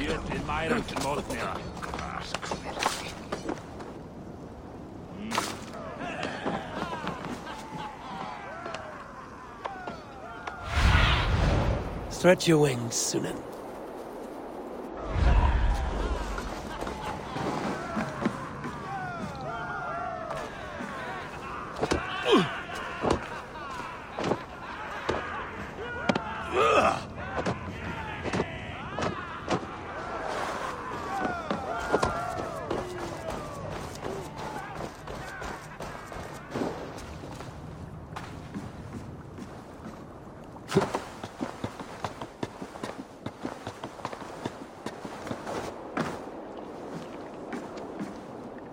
in meiner Knoten. Stretch your wings, Sunan.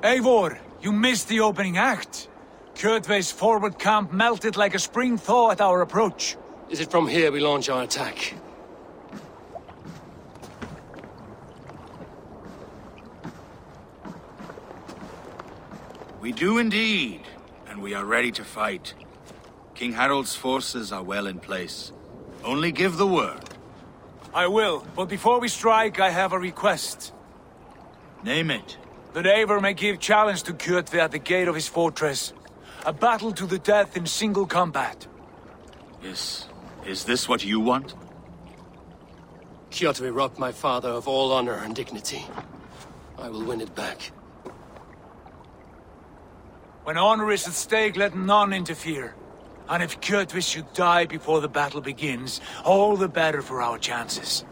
Eivor, you missed the opening act. Kjotve's forward camp melted like a spring thaw at our approach. Is it from here we launch our attack? We do indeed, and we are ready to fight. King Harold's forces are well in place. Only give the word. I will, but before we strike, I have a request. Name it. That Eivor may give challenge to Kjotve at the gate of his fortress. A battle to the death in single combat. Is this what you want? Kjotve robbed my father of all honor and dignity. I will win it back. When honor is at stake, let none interfere. And if Kjotve should die before the battle begins, all the better for our chances.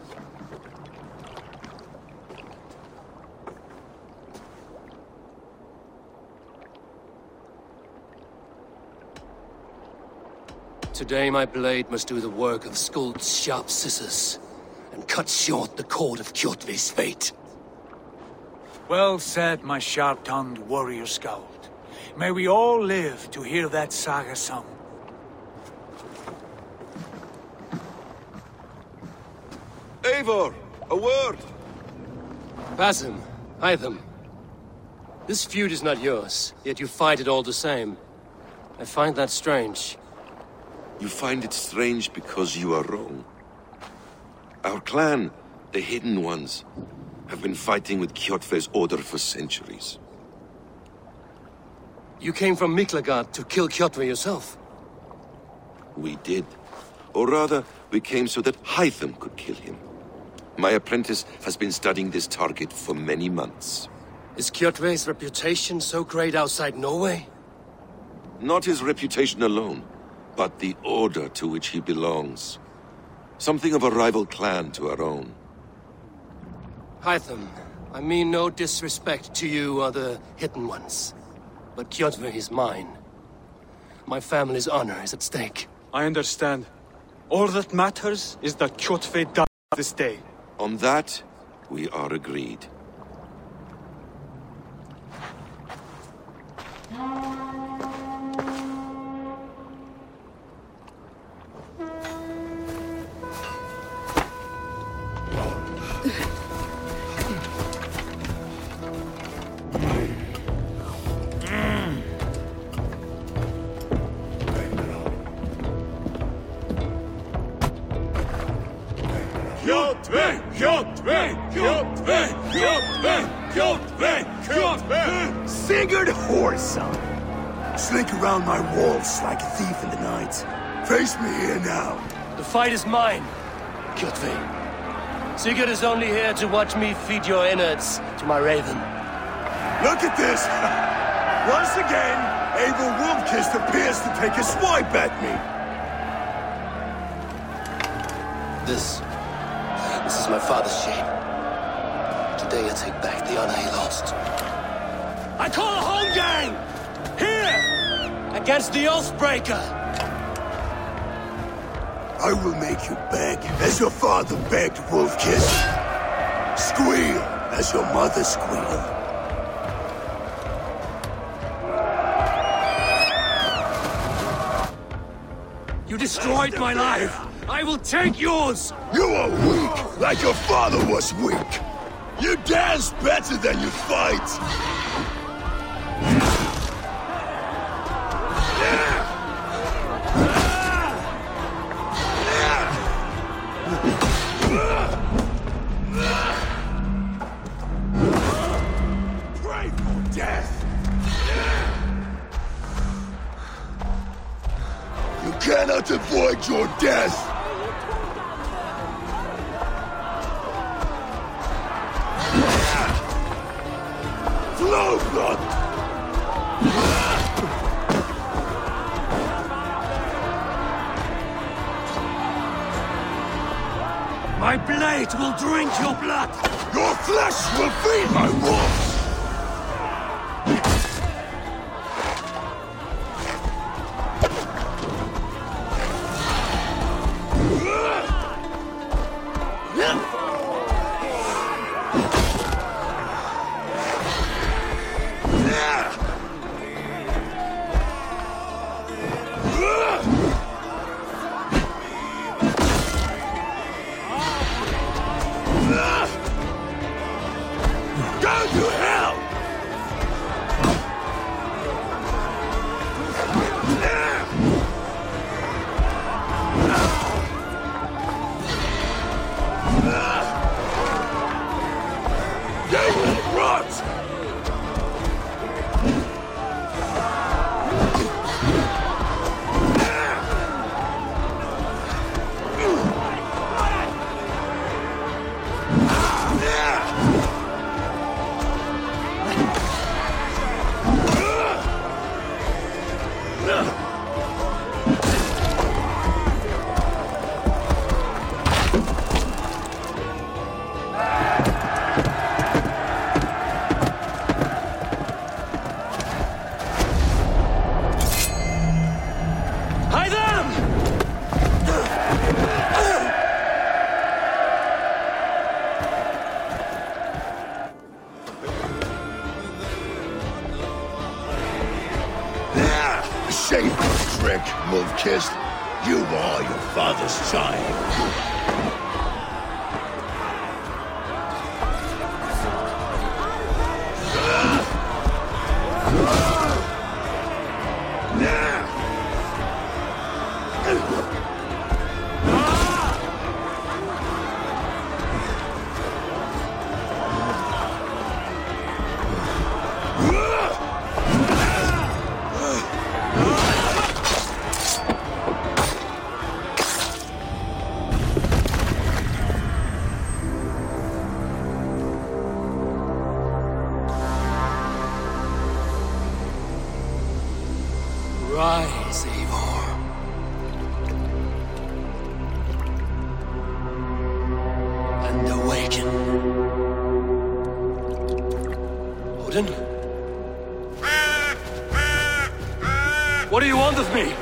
Today my blade must do the work of Skuld's sharp scissors, and cut short the cord of Kjotve's fate. Well said, my sharp-tongued warrior scout. May we all live to hear that saga sung. Eivor, a word! Basim, Hytham. This feud is not yours, yet you fight it all the same. I find that strange. You find it strange because you are wrong. Our clan, the Hidden Ones, have been fighting with Kjotve's order for centuries. You came from Miklagard to kill Kjotve yourself? We did. Or rather, we came so that Hytham could kill him. My apprentice has been studying this target for many months. Is Kjotve's reputation so great outside Norway? Not his reputation alone, but the order to which he belongs. Something of a rival clan to our own. Hytham, I mean no disrespect to you or the Hidden Ones. But Kjotve is mine. My family's honor is at stake. I understand. All that matters is that Kjotve dies this day. On that, we are agreed. Kjotve! Kjotve! Kjotve! Kjotve! Kjotve! Kjotve! Sigurd Whoreson! Slink around my walls like a thief in the night. Face me here now. The fight is mine, Kjotve. Sigurd is only here to watch me feed your innards to my raven. Look at this! Once again, Eivor Wolfkist appears to take a swipe at me. This is my father's shame. Today I take back the honor he lost. I call a home gang! Here! Against the Oathbreaker! I will make you beg as your father begged, Wolfkist. Squeal as your mother squealed. You destroyed my life! I will take yours! You are weak, like your father was weak. You dance better than you fight. can't avoid your death! Flow blood! My blade will drink your blood! Your flesh will feed my wolves! Shameful trick, wolf-kissed. You are your father's child. Rise, Eivor. And awaken. Odin? What do you want of me?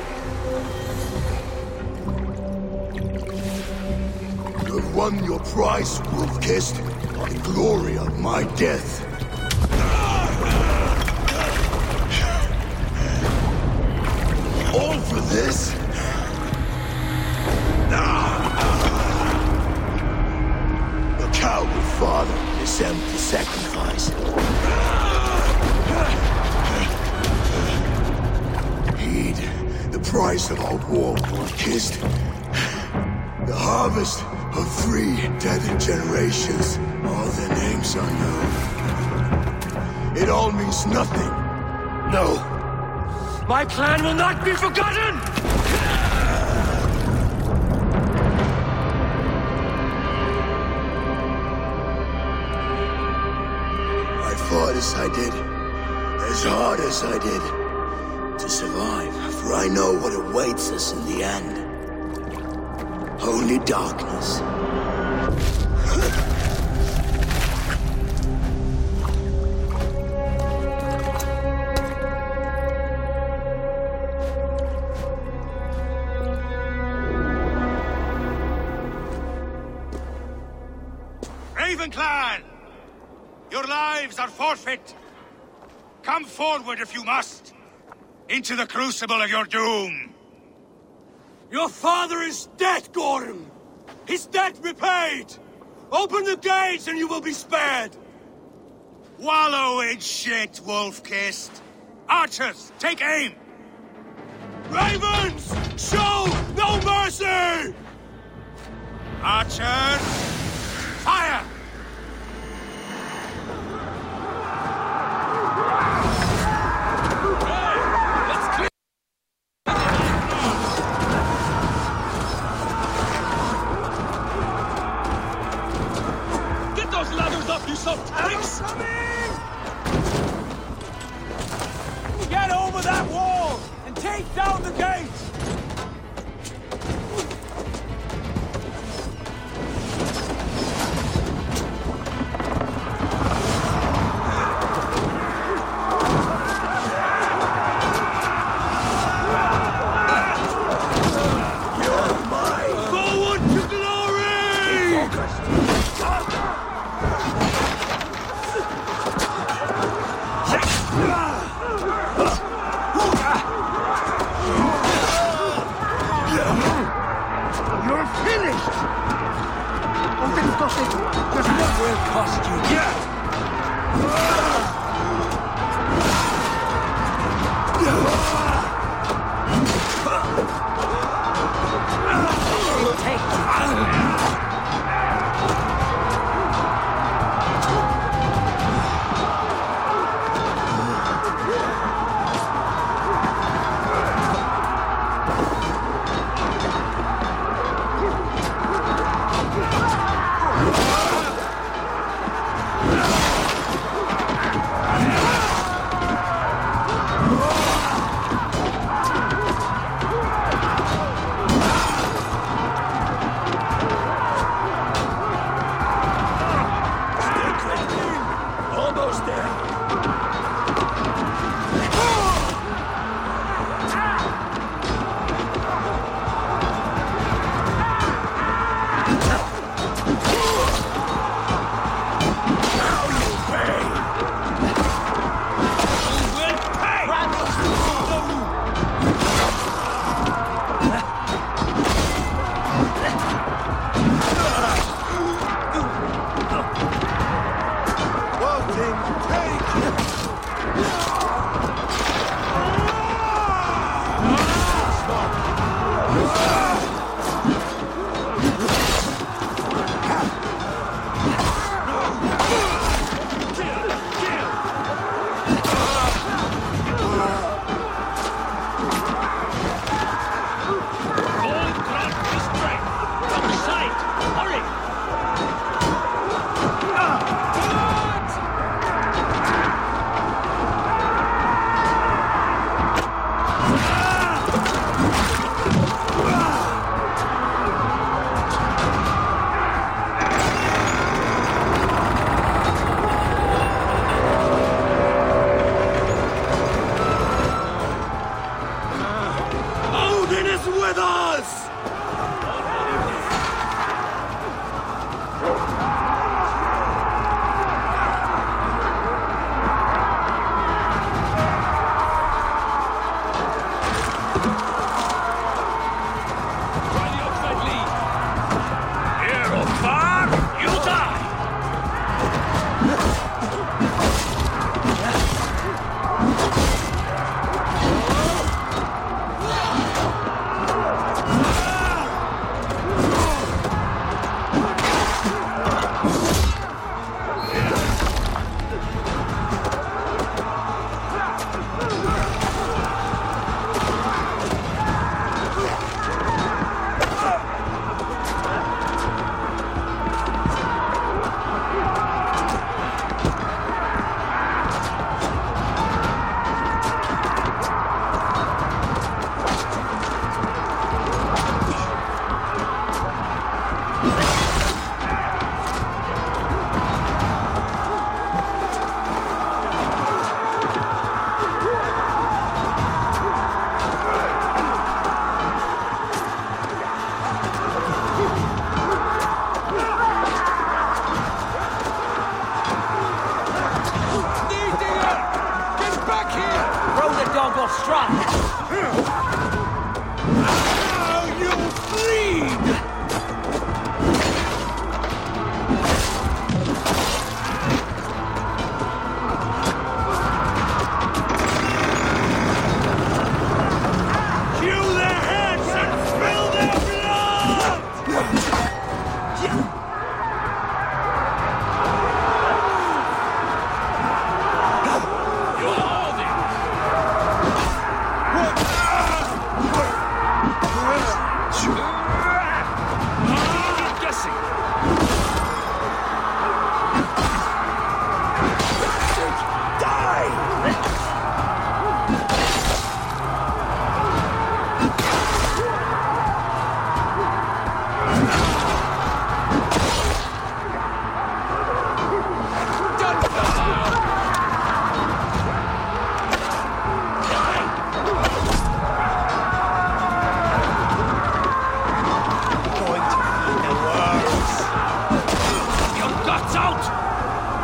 You have won your prize, wolf-kissed. The glory of my death. All for this? A coward father is empty sacrifice. Heed the price of our war, wolf-kissed. The harvest of 3 dead generations. All their names unknown. It all means nothing. No. My clan will not be forgotten! I fought as I did, as hard as I did, to survive, for I know what awaits us in the end. Only darkness. Clan! Your lives are forfeit! Come forward if you must! Into the crucible of your doom! Your father is dead, Gordon! His debt repaid! Open the gates and you will be spared! Wallow in shit, wolf-kissed! Archers, take aim! Ravens! Show no mercy! Archers, fire! up, you soft pricks! Get over that wall and take down the gate!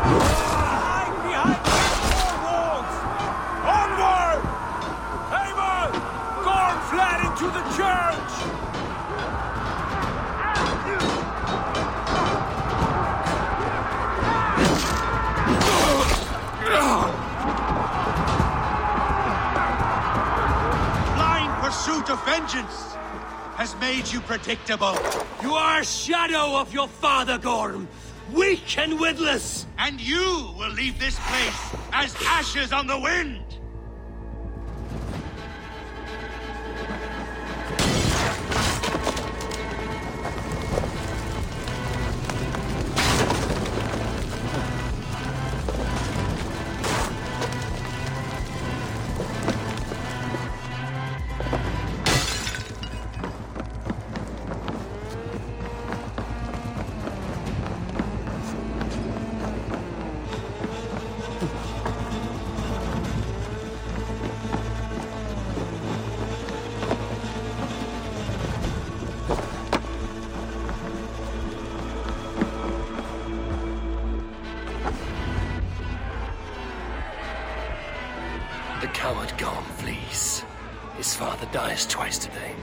Behind the walls! Onward! Eivor! Gorm fled into the church! Blind pursuit of vengeance has made you predictable. You are a shadow of your father, Gorm. Weak and witless. And you will leave this place as ashes on the wind! The coward Gorm flees. His father dies twice today.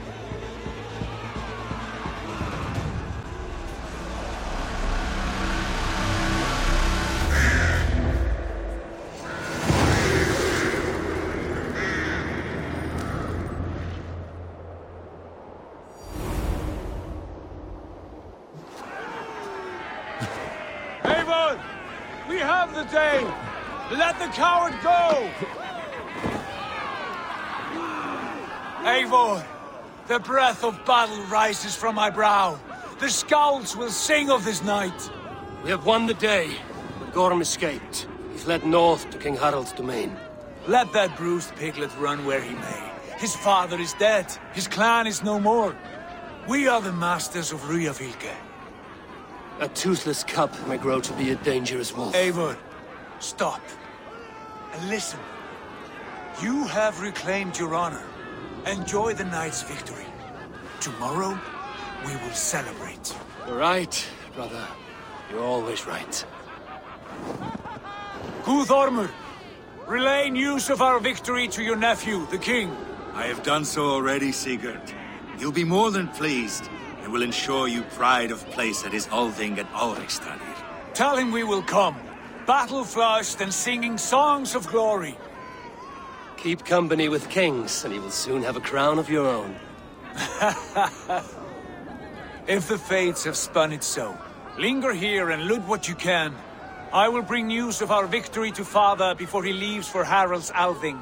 Eivor! We have the day! Let the coward go! Eivor, the breath of battle rises from my brow. The scouts will sing of this night. We have won the day, but Gorm escaped. He's led north to King Harald's domain. Let that bruised piglet run where he may. His father is dead. His clan is no more. We are the masters of Rüyavilke. A toothless cub may grow to be a dangerous wolf. Eivor, stop. And listen. You have reclaimed your honor. Enjoy the night's victory. Tomorrow, we will celebrate. You're right, brother. You're always right. Guthormur, relay news of our victory to your nephew, the king. I have done so already, Sigurd. He'll be more than pleased, and will ensure you pride of place at his Althing at Alrekstadir. Tell him we will come, battle-flushed and singing songs of glory. Keep company with kings, and you will soon have a crown of your own. If the fates have spun it so, linger here and loot what you can. I will bring news of our victory to father before he leaves for Harald's Althing.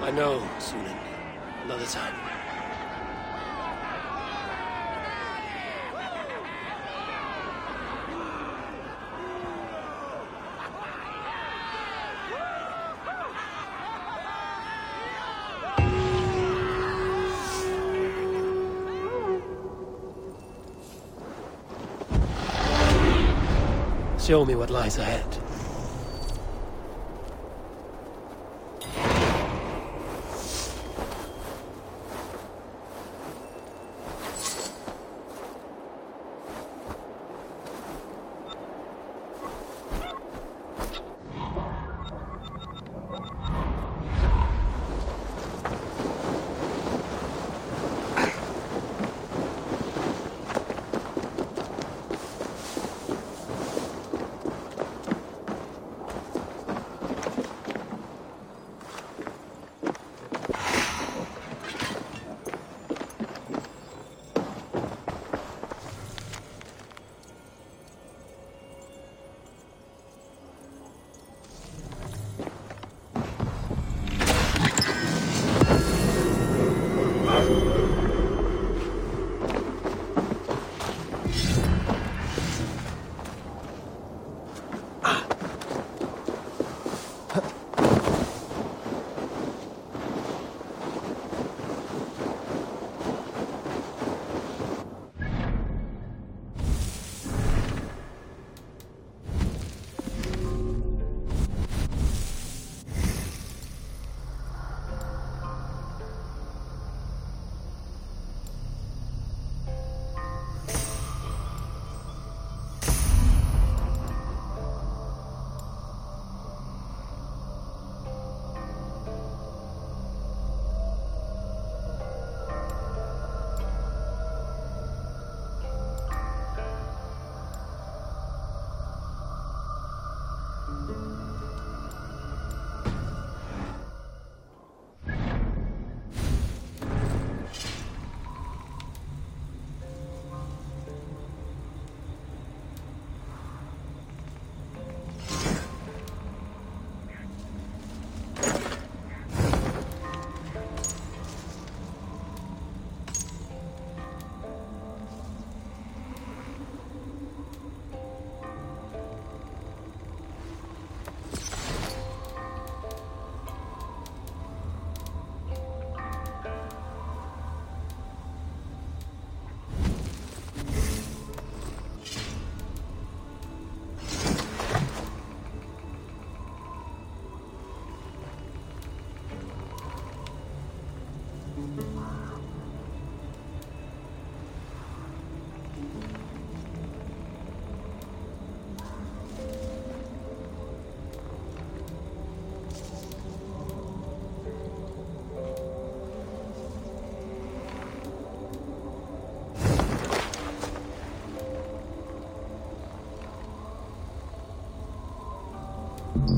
I know, Sunan. Another time. Show me what lies ahead. Be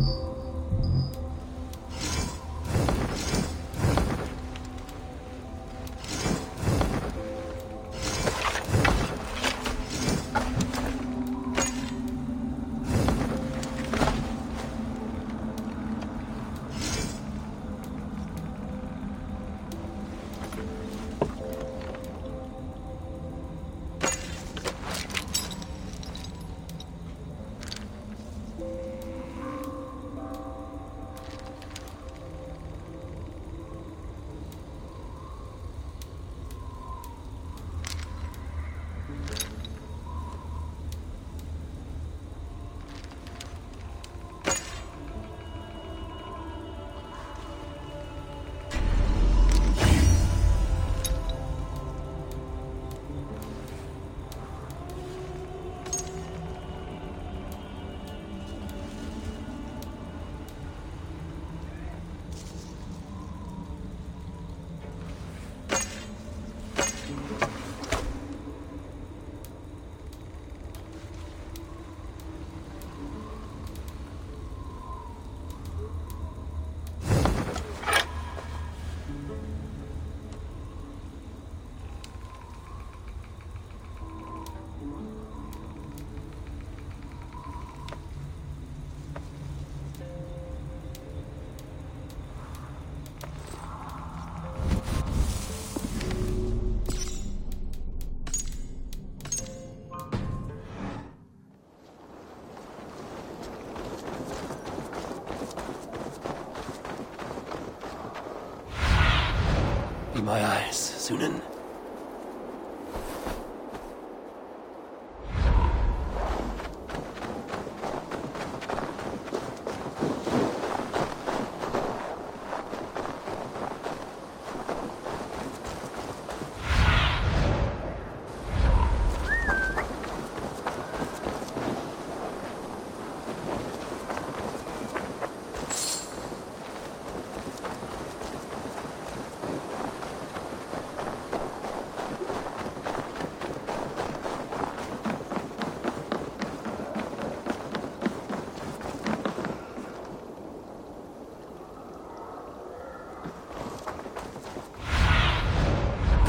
my eyes, Sunan.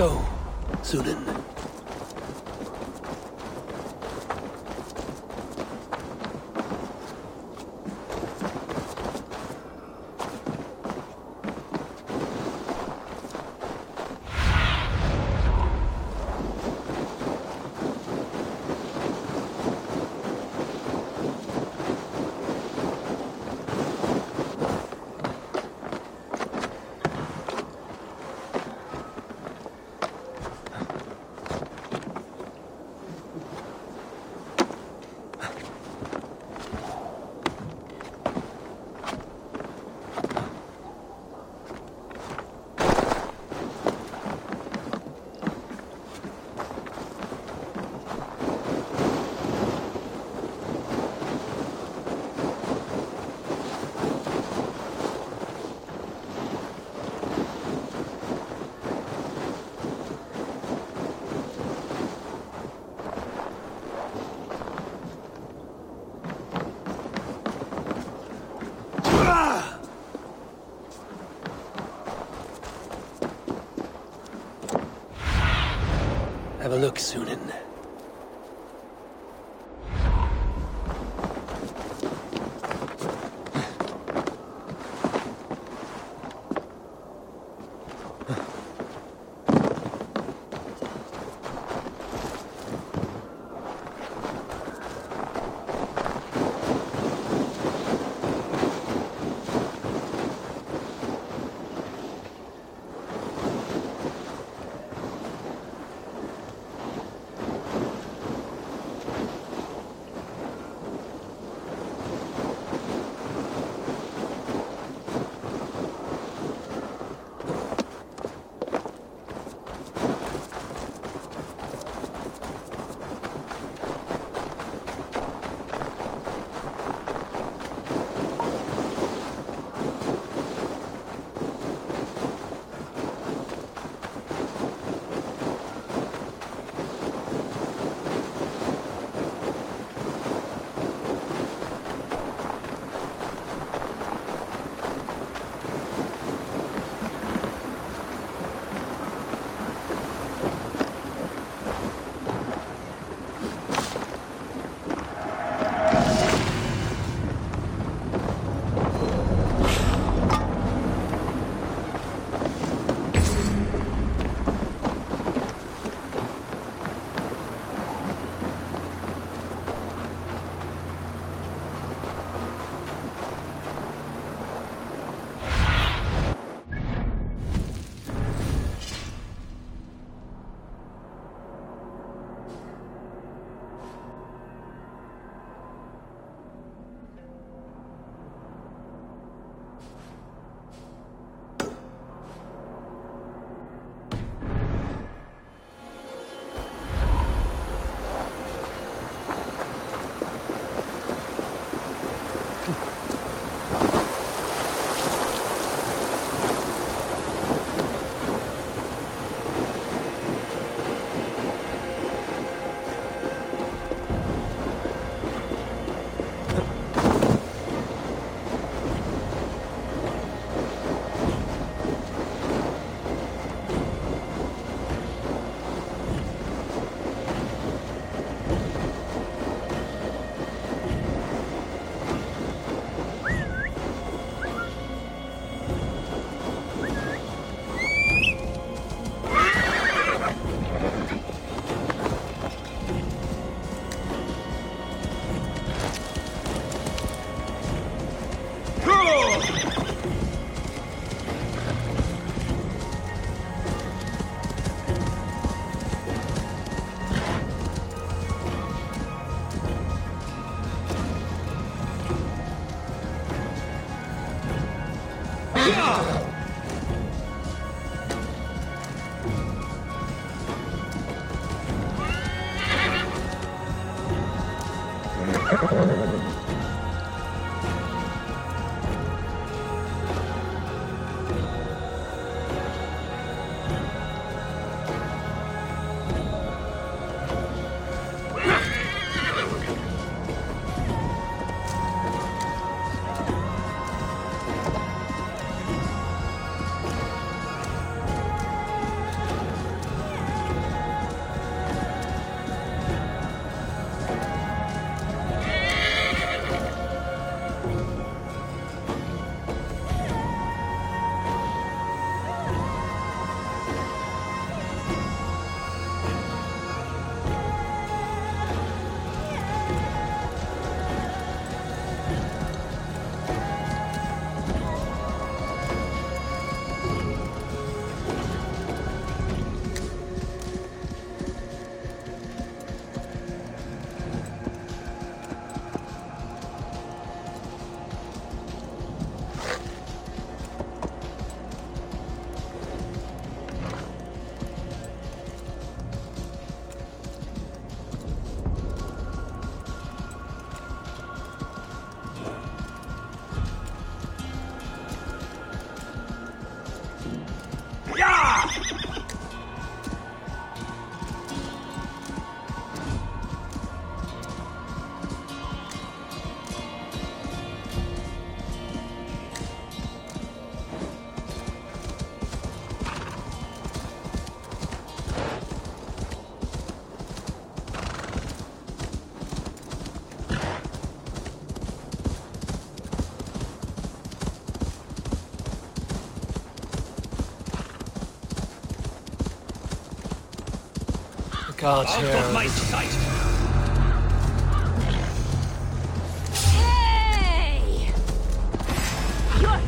Go, Sunan. Have a look, Sunan. Guards here. Out of my sight! Hey! You're...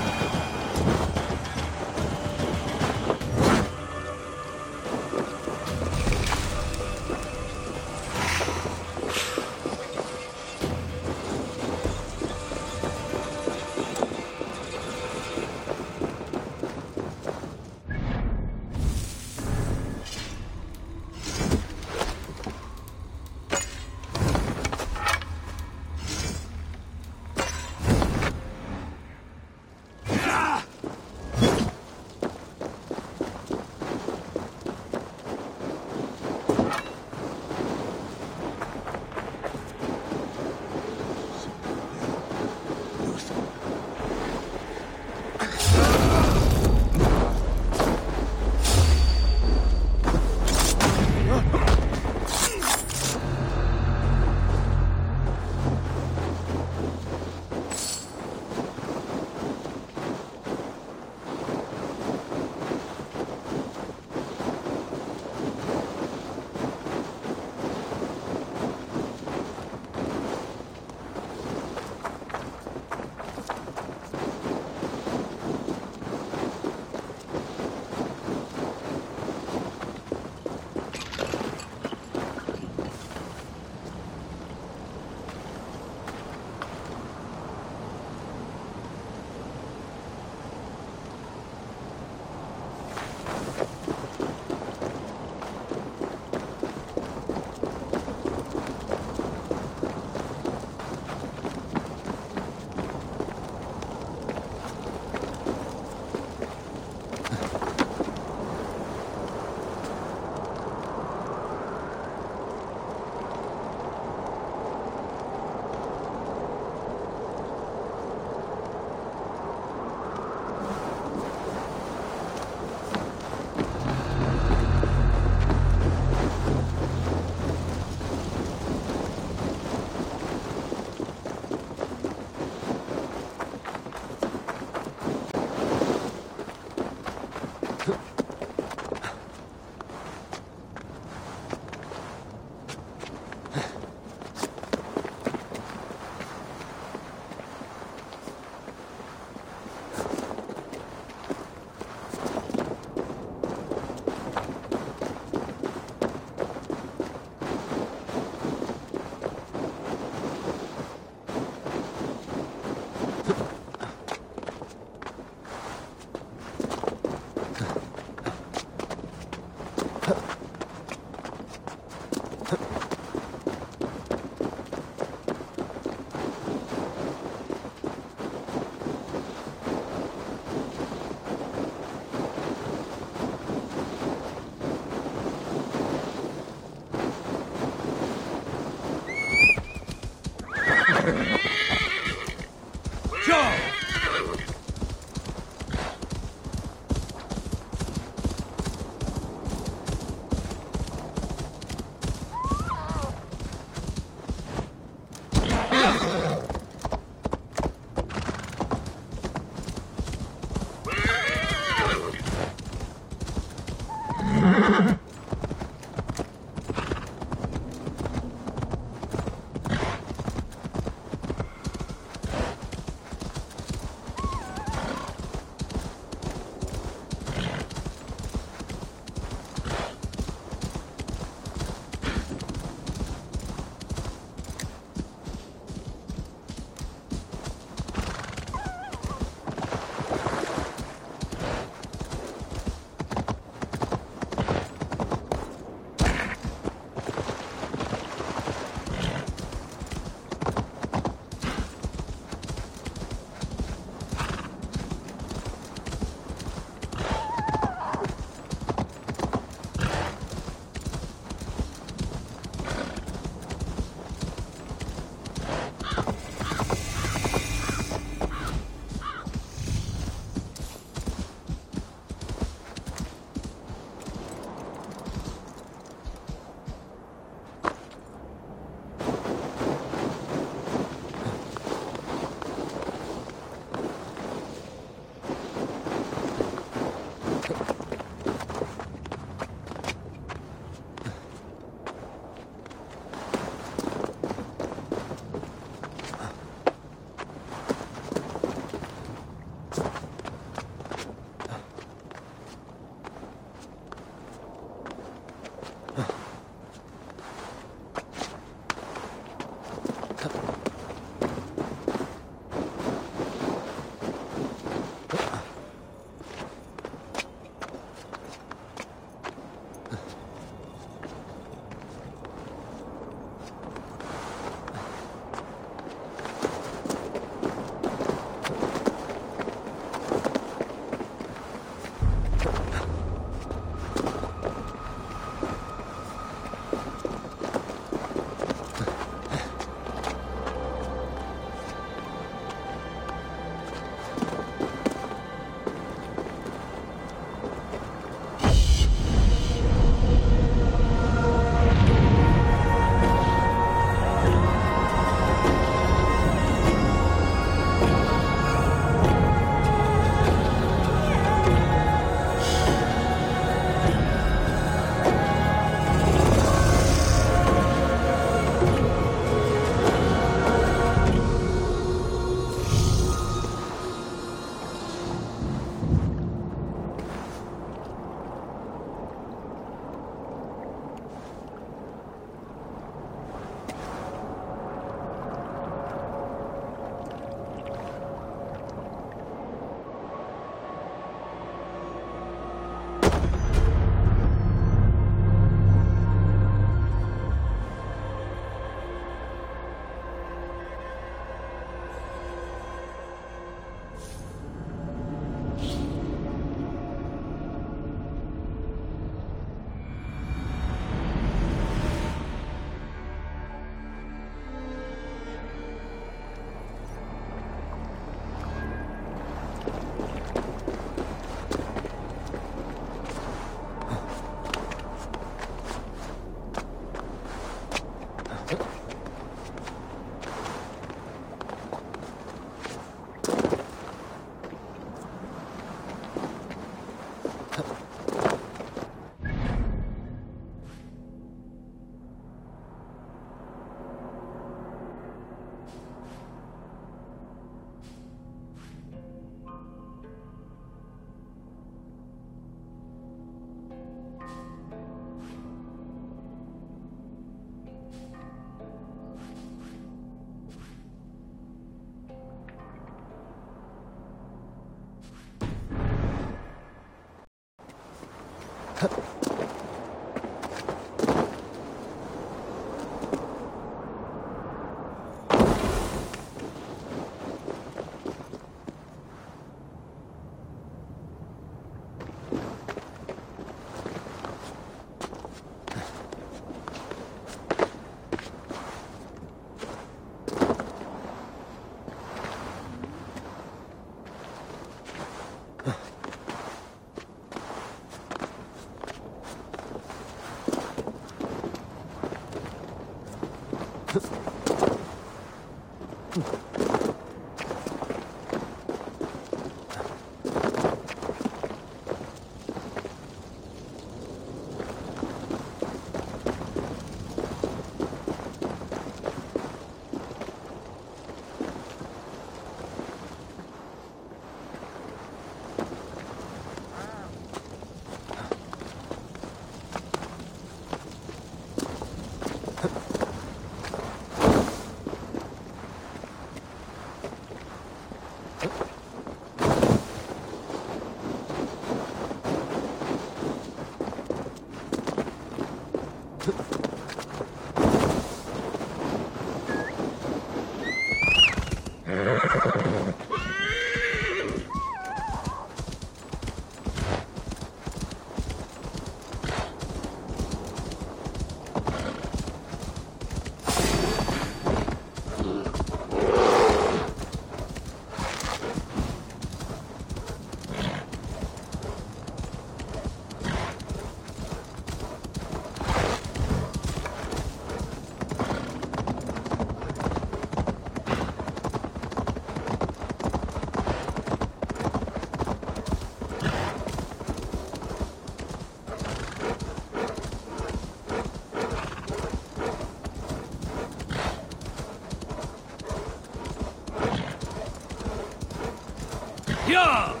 Yeah!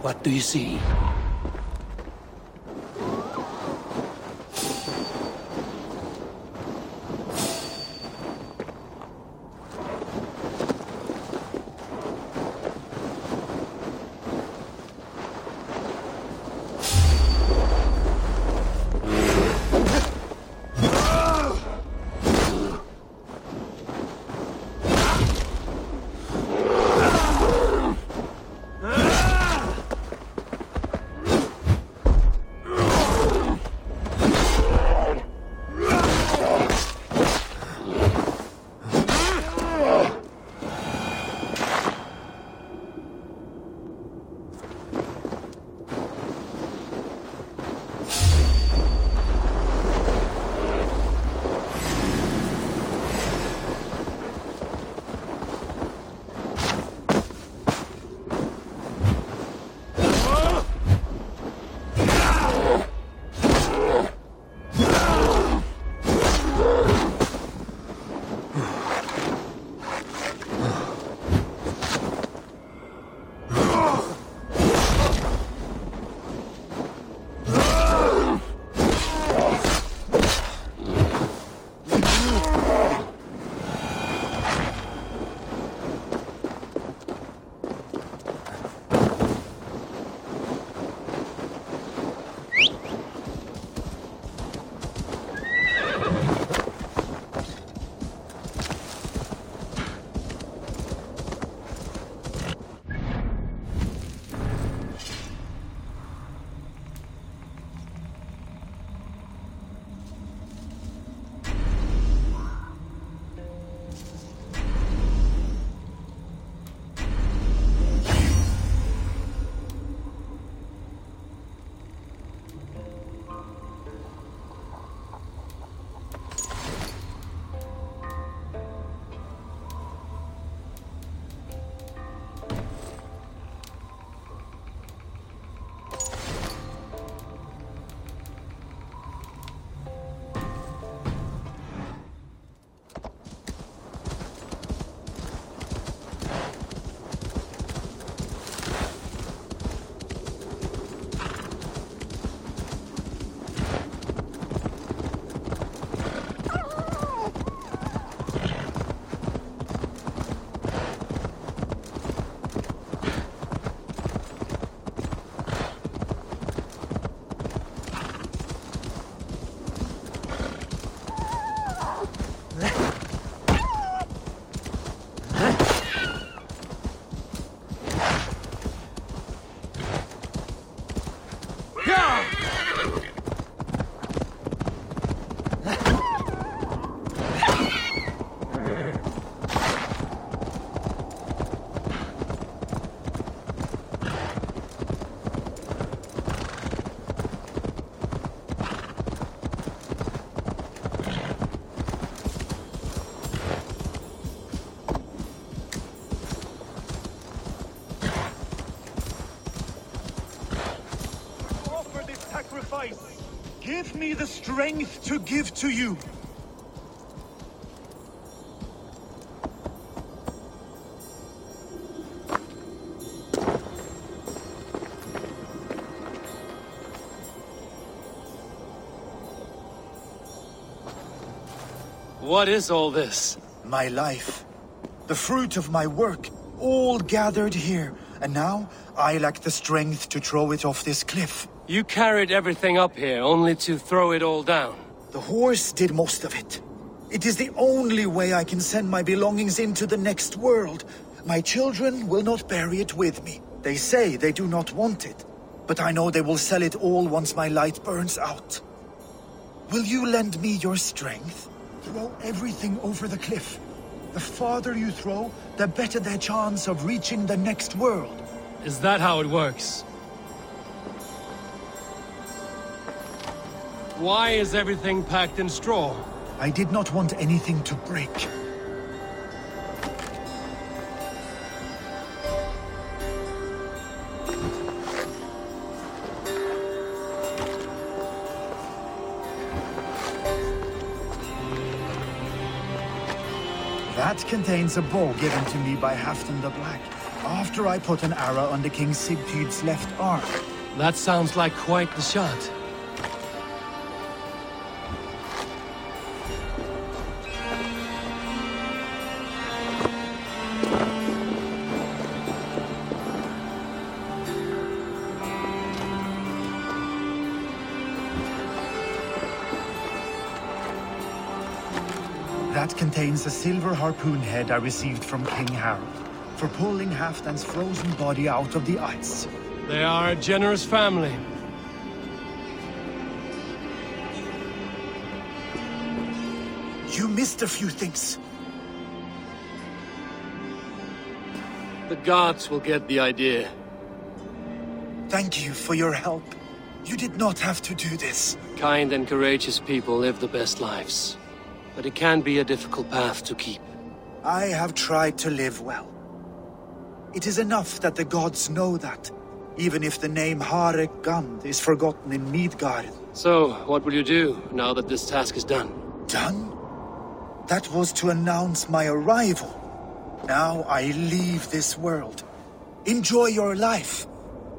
What do you see? Give me the strength to give to you. What is all this? My life. The fruit of my work. All gathered here. And now, I lack the strength to throw it off this cliff. You carried everything up here, only to throw it all down. The horse did most of it. It is the only way I can send my belongings into the next world. My children will not bury it with me. They say they do not want it. But I know they will sell it all once my light burns out. Will you lend me your strength? Throw everything over the cliff. The farther you throw, the better their chance of reaching the next world. Is that how it works? Why is everything packed in straw? I did not want anything to break. That contains a bow given to me by Halfdan the Black, after I put an arrow under King Sigtyd's left arm. That sounds like quite the shot. That contains a silver harpoon head I received from King Harold, for pulling Halfdan's frozen body out of the ice. They are a generous family. You missed a few things. The gods will get the idea. Thank you for your help. You did not have to do this. Kind and courageous people live the best lives. But it can be a difficult path to keep. I have tried to live well. It is enough that the gods know that, even if the name Harek Gand is forgotten in Midgard. So, what will you do, now that this task is done? Done? That was to announce my arrival. Now I leave this world. Enjoy your life.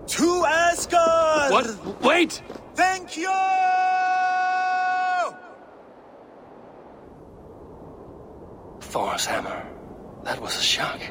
To Asgard! What? Wait! Thank you! Thor's hammer. That was a shock.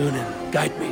Thunen, guide me.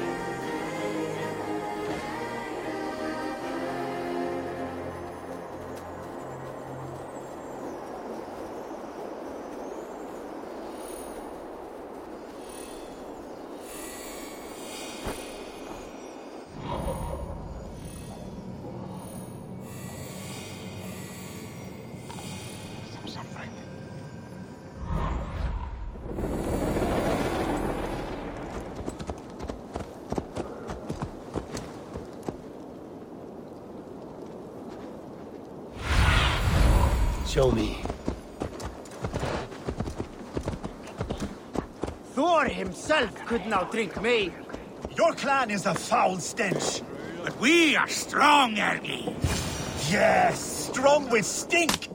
Show me. Thor himself could not drink me. Your clan is a foul stench. But we are strong, Ergi. Yes, strong with stink.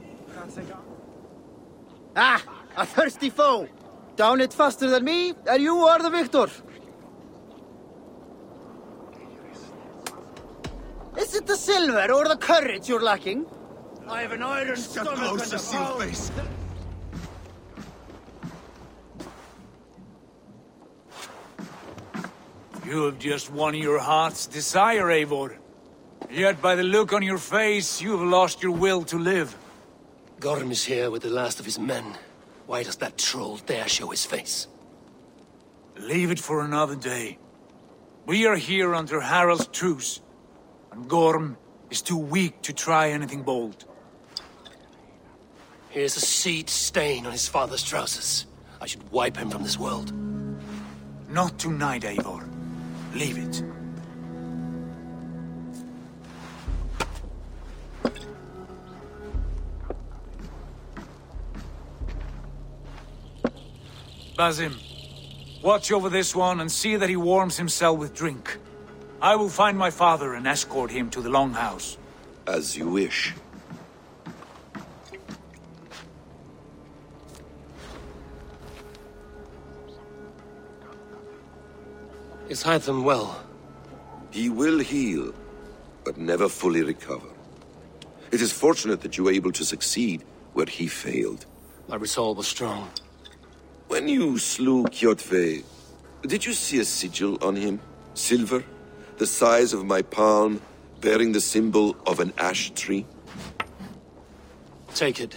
Ah, a thirsty foe. Down it faster than me, and you are the victor. Is it the silver or the courage you're lacking? I have an iron stomach closer, and a Sealface. You have just won your heart's desire, Eivor. Yet by the look on your face, you have lost your will to live. Gorm is here with the last of his men. Why does that troll dare show his face? Leave it for another day. We are here under Harald's truce, and Gorm is too weak to try anything bold. Here's a seed stain on his father's trousers. I should wipe him from this world. Not tonight, Eivor. Leave it. Basim, watch over this one and see that he warms himself with drink. I will find my father and escort him to the Longhouse. As you wish. Is Hytham well? He will heal, but never fully recover. It is fortunate that you were able to succeed where he failed. My resolve was strong. When you slew Kjotve, did you see a sigil on him? Silver? The size of my palm, bearing the symbol of an ash tree? Take it.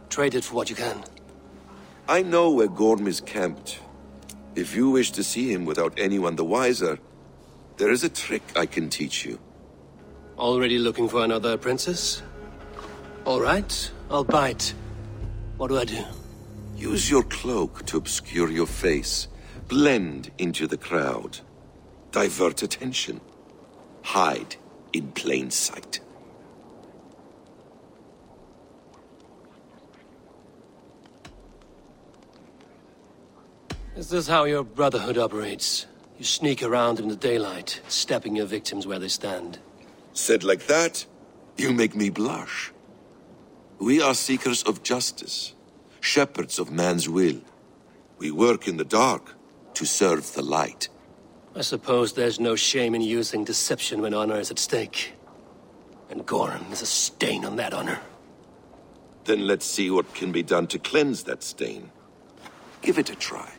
Trade it for what you can. I know where Gorm is camped. If you wish to see him without anyone the wiser, there is a trick I can teach you. Already looking for another princess? All right, I'll bite. What do I do? Use your cloak to obscure your face, Blend into the crowd. Divert attention. Hide in plain sight. Is this how your Brotherhood operates? You sneak around in the daylight, stepping your victims where they stand. Said like that, you make me blush. We are seekers of justice, shepherds of man's will. We work in the dark to serve the light. I suppose there's no shame in using deception when honor is at stake. And Gorham is a stain on that honor. Then let's see what can be done to cleanse that stain. Give it a try.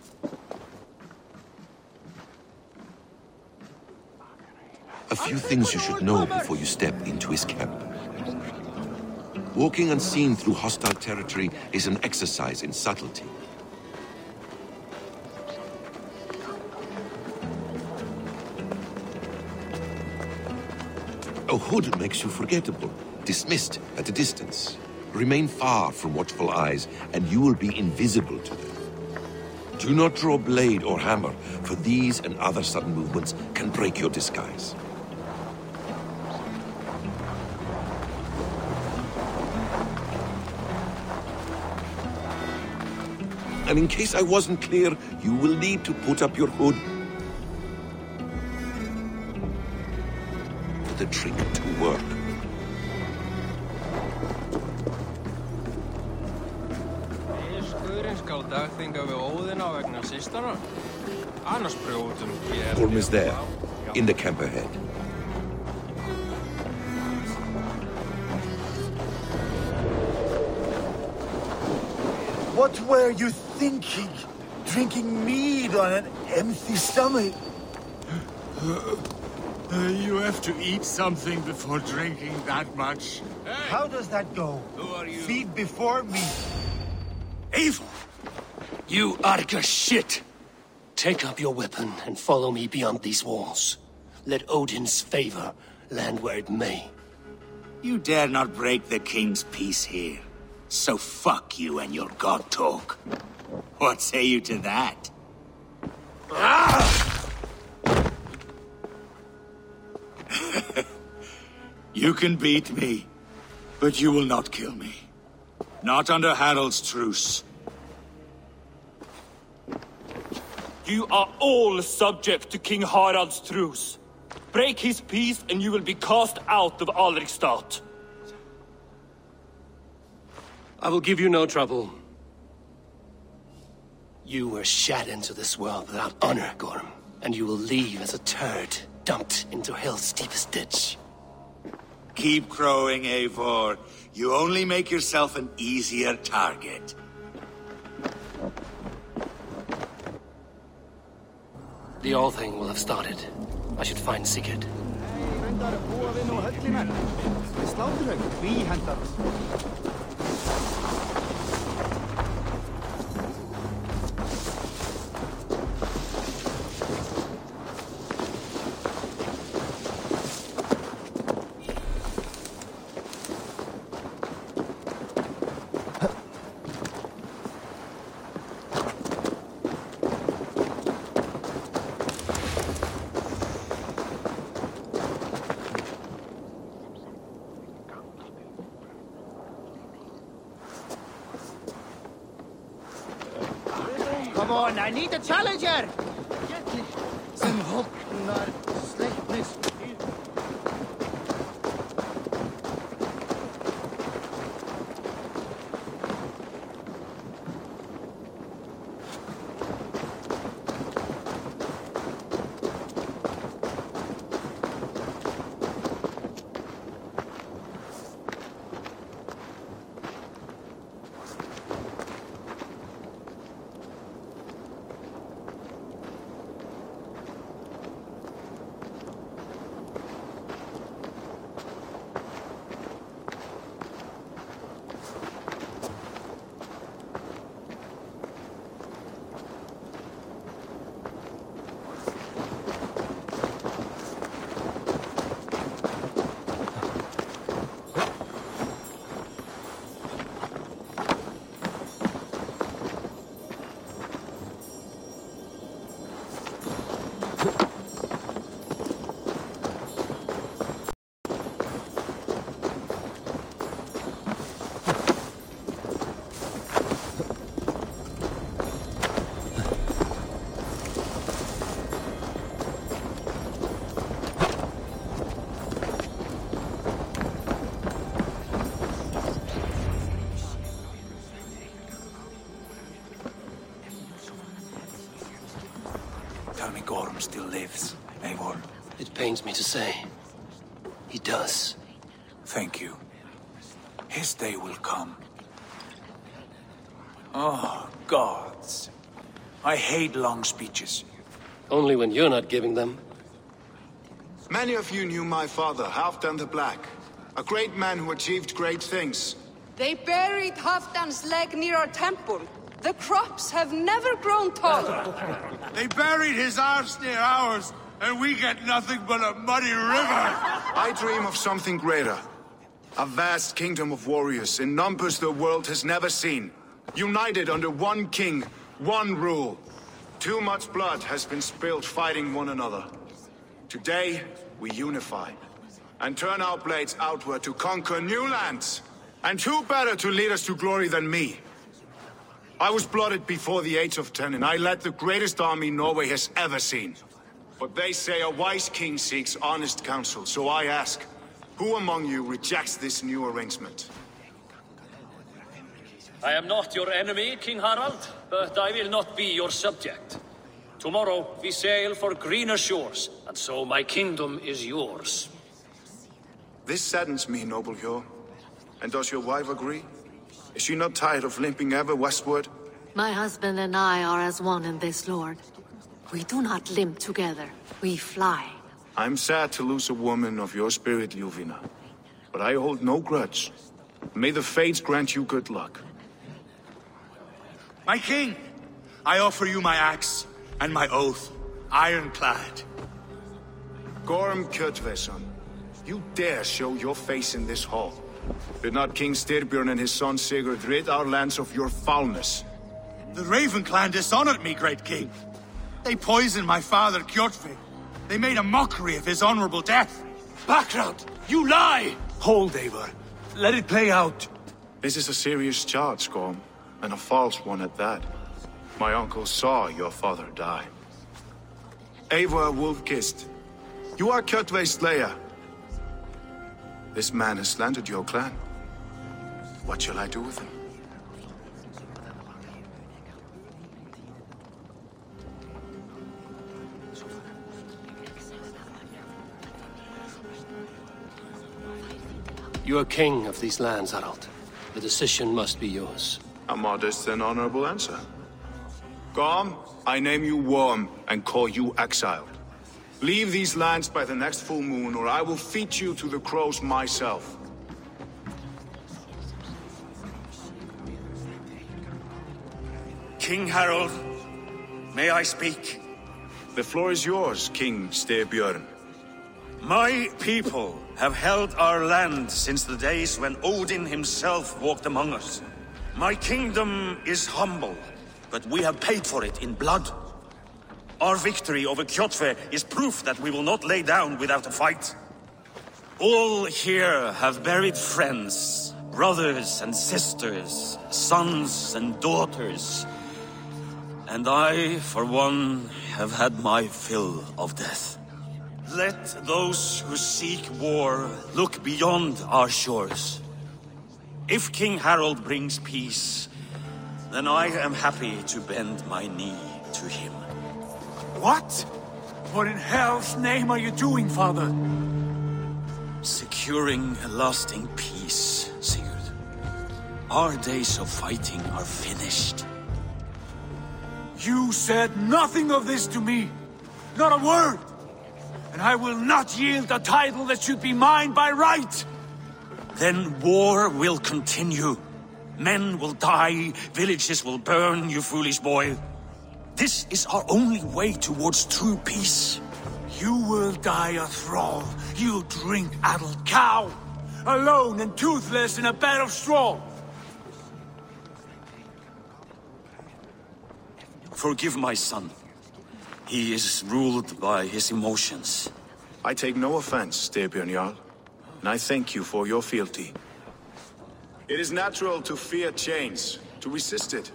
A few things you should know before you step into his camp. Walking unseen through hostile territory is an exercise in subtlety. A hood makes you forgettable, dismissed at a distance. Remain far from watchful eyes, and you will be invisible to them. Do not draw blade or hammer, for these and other sudden movements can break your disguise. And in case I wasn't clear, you will need to put up your hood. For the trick to work. Gorm is there, in the camp ahead. What were you thinking? Drinking mead on an empty stomach? You have to eat something before drinking that much. How does that go? Who are you? Feed before me. Eivor! You Arga shit! Take up your weapon and follow me beyond these walls. Let Odin's favor land where it may. You dare not break the king's peace here. So fuck you and your god talk. What say you to that? You can beat me, but you will not kill me. Not under Harald's truce. You are all subject to King Harald's truce. Break his peace and you will be cast out of Alrikstad. I will give you no trouble. You were shat into this world without honor, Gorm, and you will leave as a turd dumped into hell's deepest ditch. Keep crowing, Eivor. You only make yourself an easier target. The All Thing will have started. I should find Sigurd. Come on, I need a challenger! Sem hopnar sleipnis. twelfth, Eivor. It pains me to say. He does. Thank you. His day will come. Oh, gods. I hate long speeches. Only when you're not giving them. Many of you knew my father, Halfdan the Black. A great man who achieved great things. They buried Halfdan's leg near our temple. The crops have never grown taller. They buried his arse near ours, and we get nothing but a muddy river. I dream of something greater. A vast kingdom of warriors in numbers the world has never seen. United under one king, one rule. Too much blood has been spilled fighting one another. Today, we unify. And turn our blades outward to conquer new lands. And who better to lead us to glory than me? I was blooded before the age of 10, and I led the greatest army Norway has ever seen. But they say a wise king seeks honest counsel, so I ask, who among you rejects this new arrangement? I am not your enemy, King Harald, but I will not be your subject. Tomorrow we sail for greener shores, and so my kingdom is yours. This saddens me, noble Hjor. And does your wife agree? Is she not tired of limping ever westward? My husband and I are as one in this, Lord. We do not limp together. We fly. I'm sad to lose a woman of your spirit, Ljuvina. But I hold no grudge. May the fates grant you good luck. My king, I offer you my axe and my oath, ironclad. Gorm Kjotveson, you dare show your face in this hall. Did not King Styrbjörn and his son Sigurd rid our lands of your foulness? The Raven clan dishonored me, great king. They poisoned my father, Kjotve. They made a mockery of his honorable death. Background! You lie! Hold, Eivor. Let it play out. This is a serious charge, Gorm, and a false one at that. My uncle saw your father die. Eivor Wolf-Kissed, you are Kjotve's slayer. This man has slandered your clan. What shall I do with him? You are king of these lands, Harald. The decision must be yours. A modest and honorable answer. Gorm, I name you Worm and call you exiled. Leave these lands by the next full moon, or I will feed you to the crows myself. King Harald, may I speak? The floor is yours, King Styrbjörn. My people have held our land since the days when Odin himself walked among us. My kingdom is humble, but we have paid for it in blood. Our victory over Kjotve is proof that we will not lay down without a fight. All here have buried friends, brothers and sisters, sons and daughters. And I, for one, have had my fill of death. Let those who seek war look beyond our shores. If King Harald brings peace, then I am happy to bend my knee to him. What? What in hell's name are you doing, father? Securing a lasting peace, Sigurd. Our days of fighting are finished. You said nothing of this to me. Not a word. And I will not yield a title that should be mine by right. Then war will continue. Men will die, villages will burn, you foolish boy. This is our only way towards true peace. You will die a thrall, you drink-addled cow. Alone and toothless in a bed of straw. Forgive my son. He is ruled by his emotions. I take no offense, Styrbjörn Jarl, and I thank you for your fealty. It is natural to fear change, to resist it.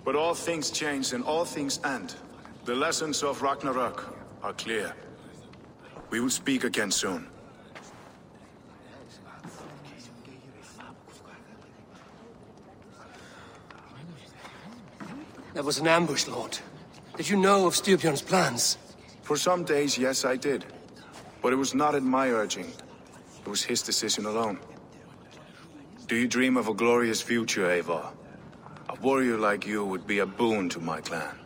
But all things change and all things end. The lessons of Ragnarok are clear. We will speak again soon. That was an ambush, Lord. Did you know of Styrbjörn's plans? For some days, yes, I did. But it was not at my urging. It was his decision alone. Do you dream of a glorious future, Eivor? A warrior like you would be a boon to my clan.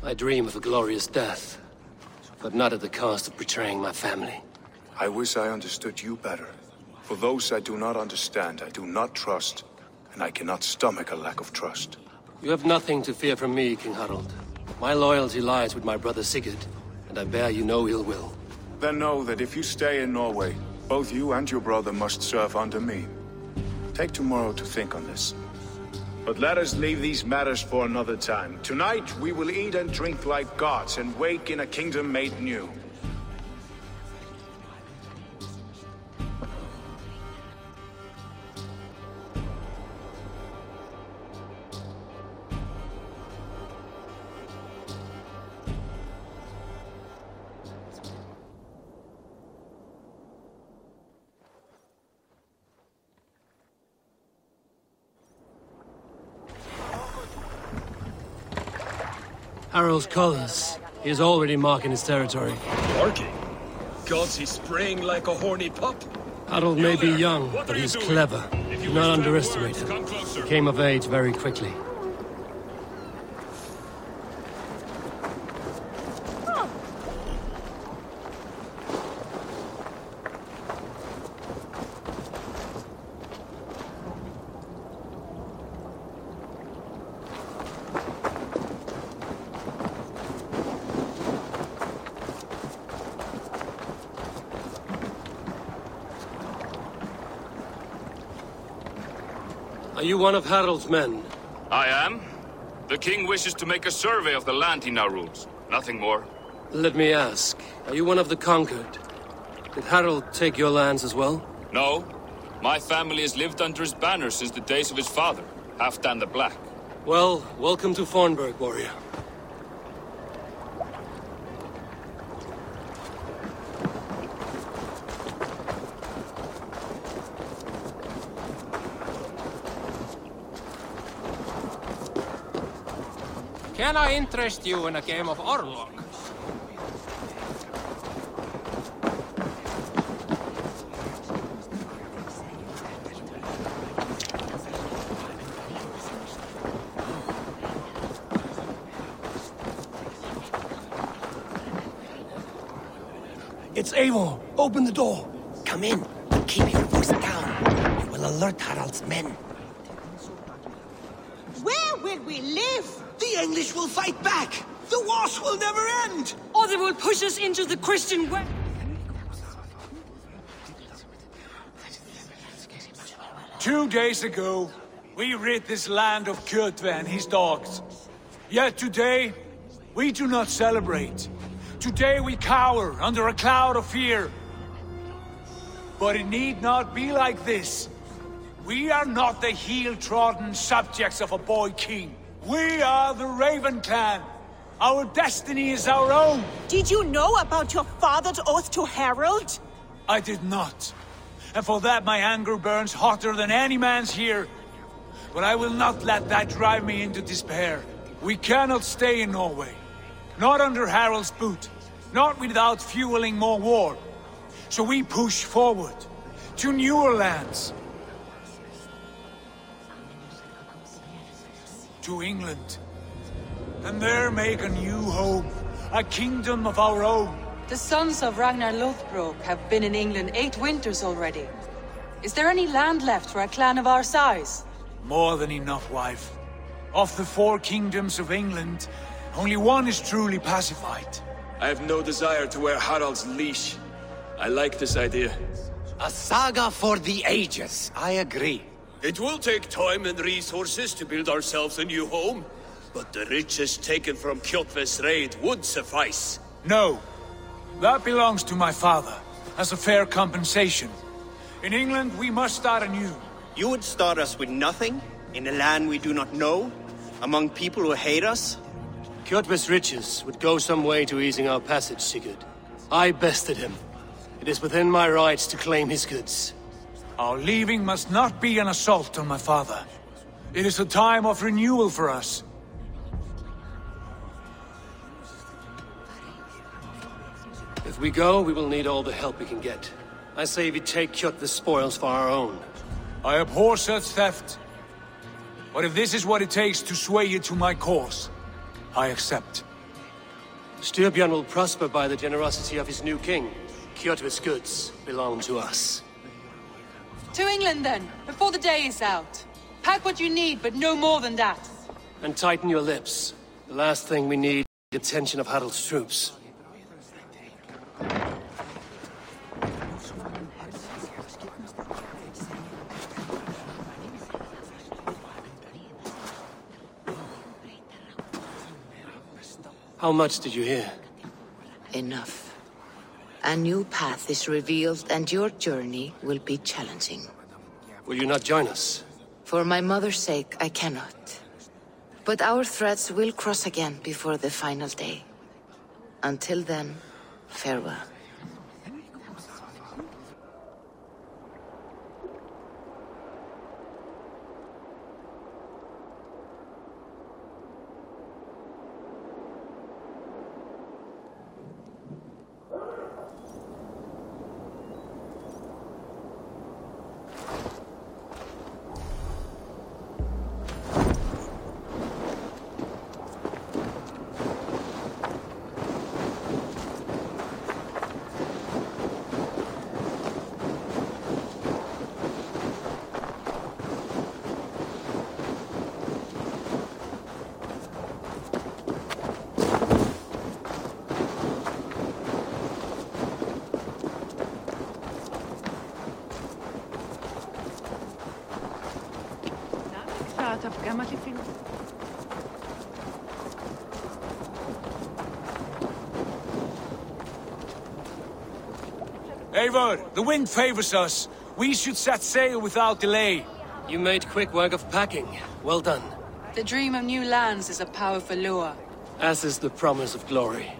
I dream of a glorious death, but not at the cost of betraying my family. I wish I understood you better. For those I do not understand, I do not trust, and I cannot stomach a lack of trust. You have nothing to fear from me, King Harald. My loyalty lies with my brother Sigurd, and I bear you no ill will. Then know that if you stay in Norway, both you and your brother must serve under me. Take tomorrow to think on this. But let us leave these matters for another time. Tonight, we will eat and drink like gods and wake in a kingdom made new. Harald's colors. He is already marking his territory. Marking? Gods, he's spraying like a horny pup. Harold may be young, but he's clever. Do not underestimate him. He came of age very quickly. Are you one of Harald's men? I am. The king wishes to make a survey of the land he now rules. Nothing more. Let me ask, are you one of the conquered? Did Harald take your lands as well? No. My family has lived under his banner since the days of his father, Halfdan the Black. Well, welcome to Fornburg, warrior. Can I interest you in a game of Orlog? It's Eivor. Open the door. Come in, but keep your voice down. You will alert Harald's men. Where will we live? The English will fight back! The wars will never end! Or they will push us into the Christian way. Two days ago, we rid this land of Kjotve and his dogs. Yet today, we do not celebrate. Today we cower under a cloud of fear. But it need not be like this. We are not the heel-trodden subjects of a boy king. We are the Raven Clan. Our destiny is our own. Did you know about your father's oath to Harald? I did not. And for that my anger burns hotter than any man's here. But I will not let that drive me into despair. We cannot stay in Norway. Not under Harald's boot. Not without fueling more war. So we push forward to newer lands. To England. And there make a new home. A kingdom of our own. The sons of Ragnar Lothbrok have been in England 8 winters already. Is there any land left for a clan of our size? More than enough, wife. Of the 4 kingdoms of England, only one is truly pacified. I have no desire to wear Harald's leash. I like this idea. A saga for the ages, I agree. It will take time and resources to build ourselves a new home, but the riches taken from Kjotve's raid would suffice. No. That belongs to my father, as a fair compensation. In England, we must start anew. You would start us with nothing? In a land we do not know? Among people who hate us? Kjotve's riches would go some way to easing our passage, Sigurd. I bested him. It is within my rights to claim his goods. Our leaving must not be an assault on my father. It is a time of renewal for us. If we go, we will need all the help we can get. I say we take Kjotve's spoils for our own. I abhor such theft. But if this is what it takes to sway you to my cause, I accept. Styrbjörn will prosper by the generosity of his new king. Kjotve's goods belong to us. To England, then, before the day is out. Pack what you need, but no more than that. And tighten your lips. The last thing we need is the attention of Harald's troops. How much did you hear? Enough. A new path is revealed, and your journey will be challenging. Will you not join us? For my mother's sake, I cannot. But our threads will cross again before the final day. Until then, farewell. Eivor, the wind favors us. We should set sail without delay. You made quick work of packing. Well done. The dream of new lands is a powerful lure. As is the promise of glory.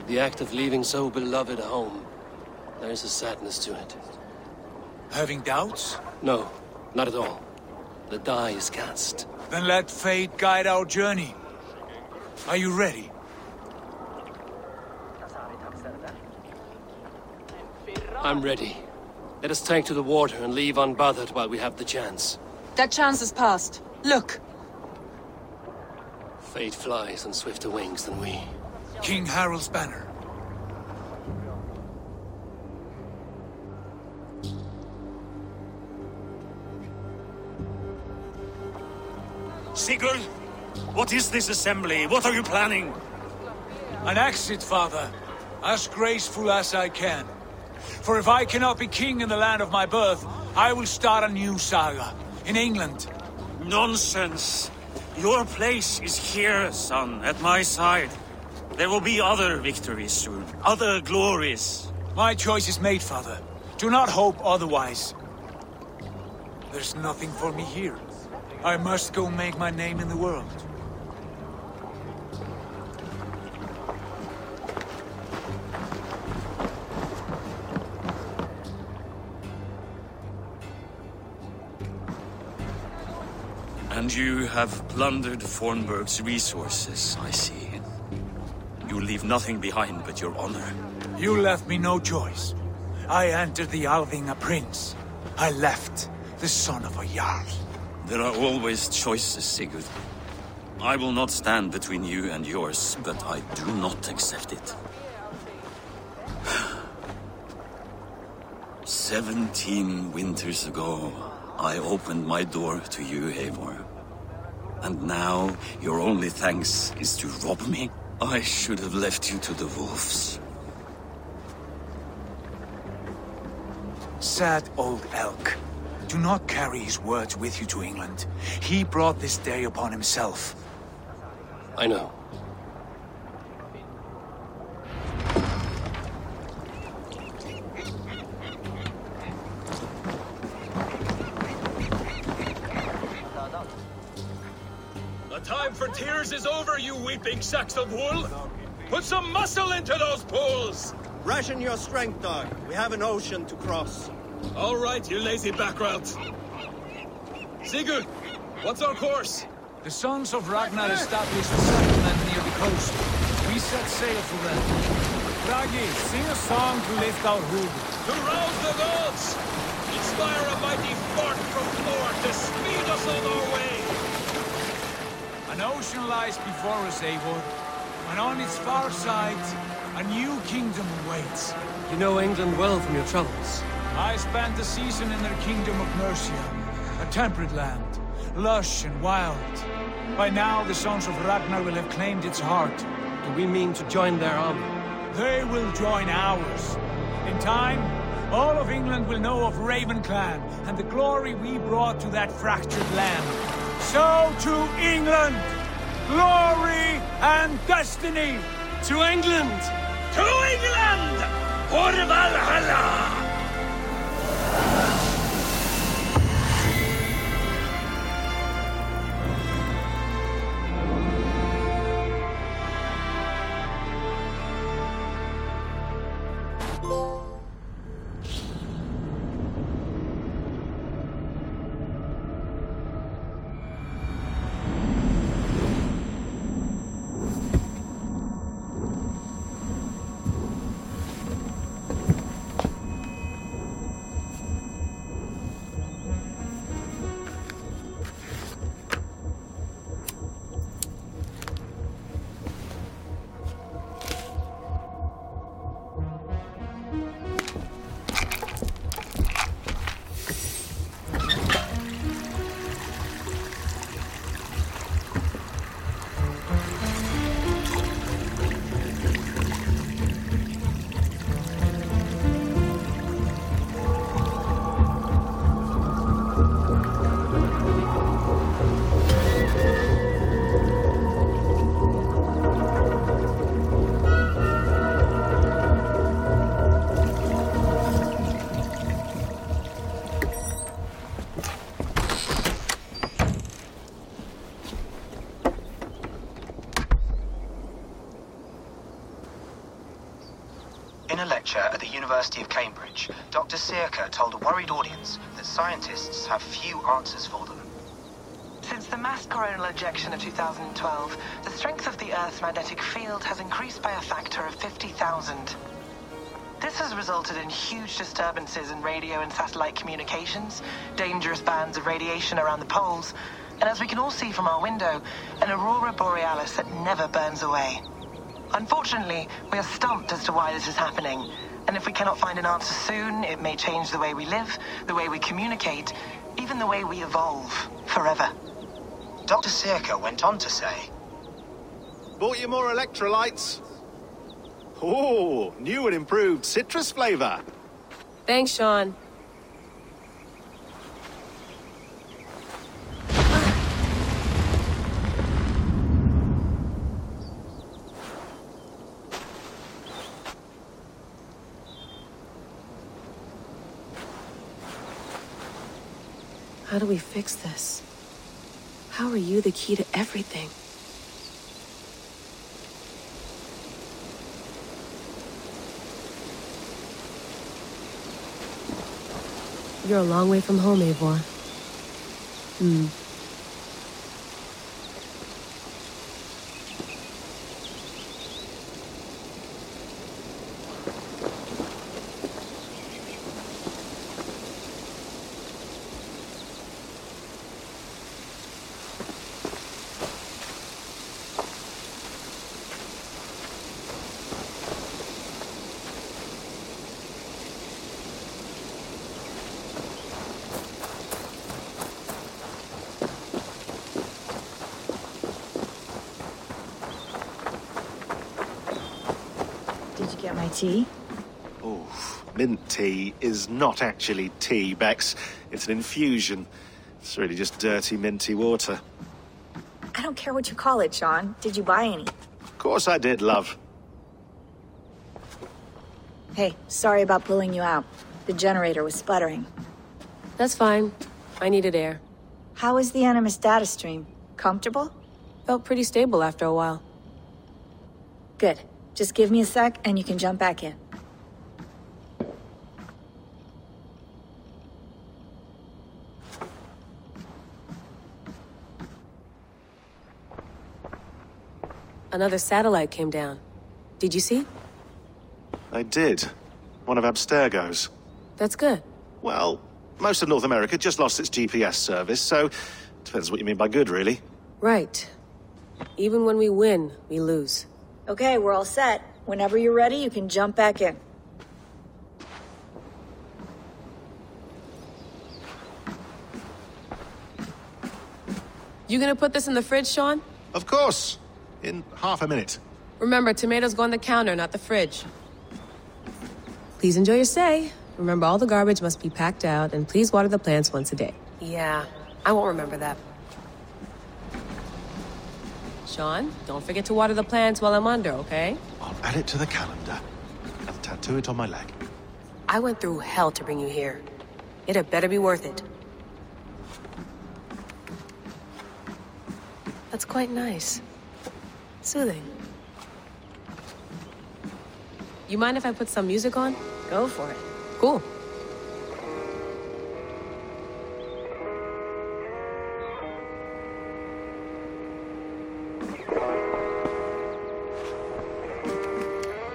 The act of leaving so beloved a home. There is a sadness to it. Having doubts? No, not at all. The die is cast. Then let fate guide our journey. Are you ready? I'm ready. Let us take to the water and leave unbothered while we have the chance. That chance is past. Look! Fate flies on swifter wings than we. King Harald's banner. Sigurd! What is this assembly? What are you planning? An exit, father. As graceful as I can. For if I cannot be king in the land of my birth, I will start a new saga. In England. Nonsense! Your place is here, son, at my side. There will be other victories soon. Other glories. My choice is made, father. Do not hope otherwise. There's nothing for me here. I must go make my name in the world. And you have plundered Fornburg's resources, I see. You leave nothing behind but your honor. You left me no choice. I entered the Alving a prince. I left the son of a Jarl. There are always choices, Sigurd. I will not stand between you and yours, but I do not accept it. 17 winters ago, I opened my door to you, Eivor. And now, your only thanks is to rob me? I should have left you to the wolves. Sad old elk. Do not carry his words with you to England. He brought this day upon himself. I know. time for tears is over, you weeping sacks of wool! Put some muscle into those pools! Ration your strength, dog. We have an ocean to cross. All right, you lazy backroutes. Sigurd, what's our course? The Sons of Ragnar established a settlement near the coast. We set sail for them. Bragi, sing a song to lift our hood. To rouse the gods! Inspire a mighty fart from Thor to speed us on our way! An ocean lies before us, Eivor, and on its far side, a new kingdom awaits. You know England well from your travels. I spent a season in their kingdom of Mercia, a temperate land, lush and wild. By now, the Sons of Ragnar will have claimed its heart. Do we mean to join their army? They will join ours. In time, all of England will know of Raven Clan and the glory we brought to that fractured land. So to England, glory and destiny! To England! To England! For Valhalla! In a lecture at the University of Cambridge, Dr. Sirka told a worried audience that scientists have few answers for them. Since the mass coronal ejection of 2012, the strength of the Earth's magnetic field has increased by a factor of 50,000. This has resulted in huge disturbances in radio and satellite communications, dangerous bands of radiation around the poles, and as we can all see from our window, an aurora borealis that never burns away. Unfortunately, we are stumped as to why this is happening, and if we cannot find an answer soon, it may change the way we live, the way we communicate, even the way we evolve, forever. Dr. Sirka went on to say, Bought you more electrolytes? Oh, new and improved citrus flavor. Thanks, Sean. How do we fix this? How are you the key to everything? You're a long way from home, Eivor. Get my tea? Oh, mint tea is not actually tea, Bex. It's an infusion. It's really just dirty, minty water. I don't care what you call it, Sean. Did you buy any? Of course I did, love. Hey, sorry about pulling you out. The generator was sputtering. That's fine. I needed air. How is the Animus data stream? Comfortable? Felt pretty stable after a while. Good. Just give me a sec and you can jump back in. Another satellite came down. Did you see? I did. One of Abstergo's. That's good. Well, most of North America just lost its GPS service, so depends what you mean by good, really. Right. Even when we win, we lose. Okay, we're all set. Whenever you're ready, you can jump back in. You gonna put this in the fridge, Sean? Of course. In half a minute. Remember, tomatoes go on the counter, not the fridge. Please enjoy your stay. Remember, all the garbage must be packed out, and please water the plants once a day. Yeah, I won't remember that. Sean, don't forget to water the plants while I'm under, okay? I'll add it to the calendar and tattoo it on my leg. I went through hell to bring you here. It had better be worth it. That's quite nice. Soothing. You mind if I put some music on? Go for it. Cool.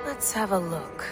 Let's have a look.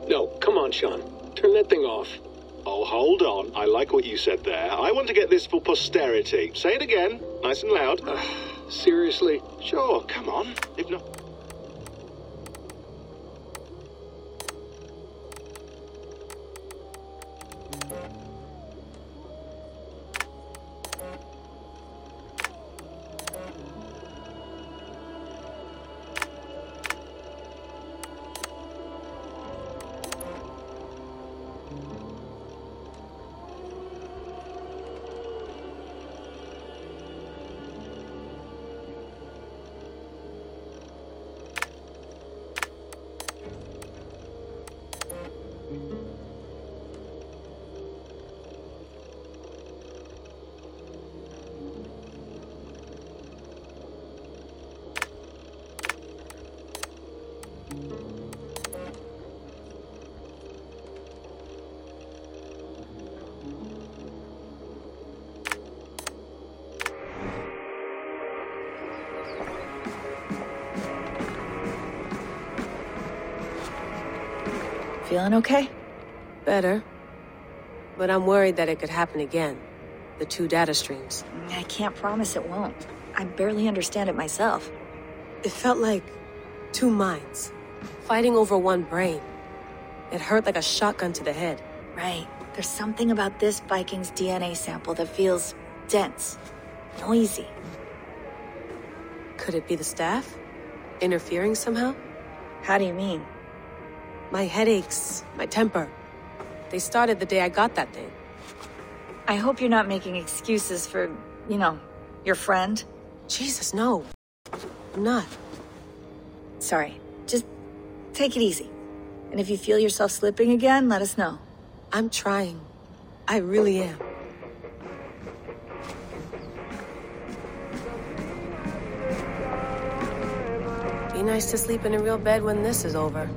No, come on, Sean. Turn that thing off. Oh, hold on. I like what you said there. I want to get this for posterity. Say it again, nice and loud. Seriously? Sure, come on. If not... Feeling okay? Better. But I'm worried that it could happen again. The two data streams. I can't promise it won't. I barely understand it myself. It felt like two minds, fighting over one brain. It hurt like a shotgun to the head. Right. There's something about this Viking's DNA sample that feels dense, noisy. Could it be the staff? Interfering somehow? How do you mean? My headaches, my temper. They started the day I got that thing. I hope you're not making excuses for, you know, your friend. Jesus, no. I'm not. Sorry. Just take it easy. And if you feel yourself slipping again, let us know. I'm trying. I really am. Be nice to sleep in a real bed when this is over.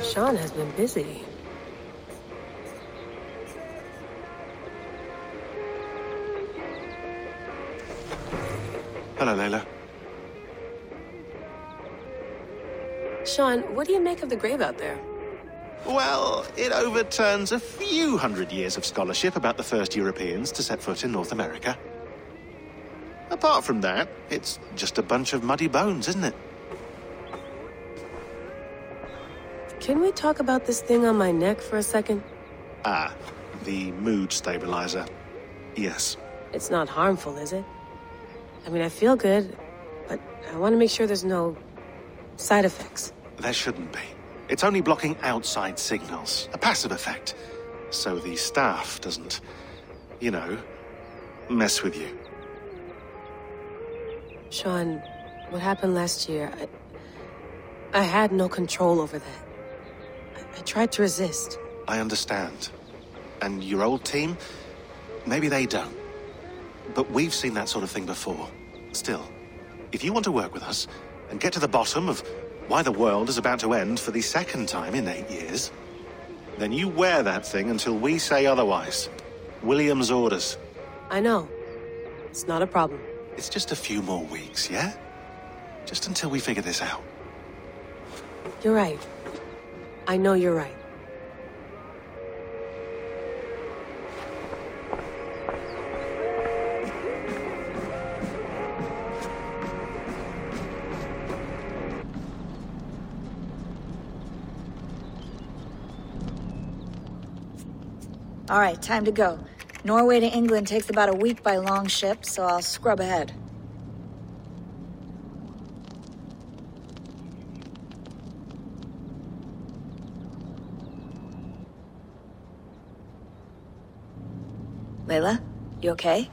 Sean has been busy. Hello, Layla. Sean, what do you make of the grave out there? Well, it overturns a few hundred years of scholarship about the first Europeans to set foot in North America. Apart from that, it's just a bunch of muddy bones, isn't it? Can we talk about this thing on my neck for a second? Ah, the mood stabilizer. Yes. It's not harmful, is it? I mean, I feel good, but I want to make sure there's no side effects. There shouldn't be. It's only blocking outside signals, a passive effect. So the staff doesn't, you know, mess with you. Sean, what happened last year, I had no control over that. I tried to resist. I understand. And your old team, maybe they don't. But we've seen that sort of thing before. Still, if you want to work with us and get to the bottom of why the world is about to end for the second time in 8 years, then you wear that thing until we say otherwise. William's orders. I know. It's not a problem. It's just a few more weeks, yeah? Just until we figure this out. You're right. I know you're right. All right, time to go. Norway to England takes about a week by long ship, so I'll scrub ahead. Layla, you okay?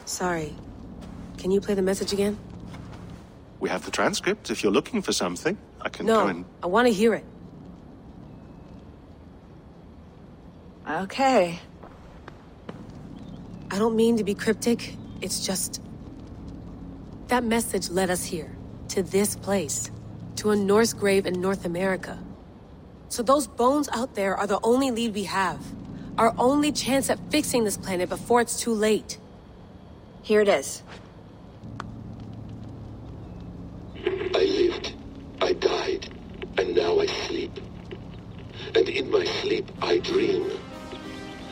Sorry. Can you play the message again? We have the transcript. If you're looking for something, I can go and... No, I want to hear it. Okay. I don't mean to be cryptic. It's just... that message led us here. To this place. To a Norse grave in North America. So those bones out there are the only lead we have. Our only chance at fixing this planet before it's too late. Here it is. I lived, I died, and now I sleep. And in my sleep I dream.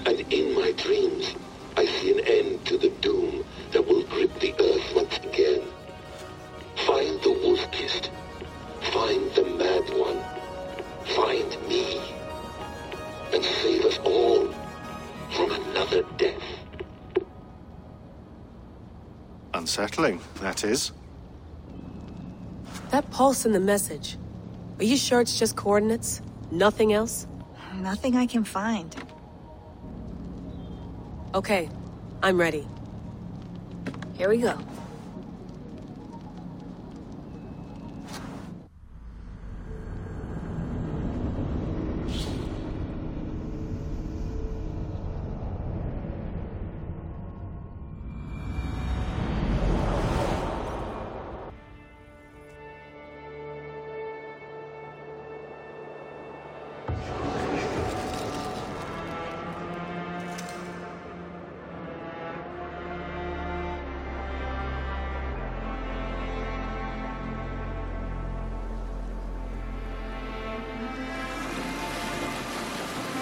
And in my dreams I see an end to the doom that will grip the earth once again. Find the wolf-kissed. Find the mad one. Find me. And save us all from another death. Unsettling, that is. That pulse in the message. Are you sure it's just coordinates? Nothing else? Nothing I can find. Okay, I'm ready. Here we go.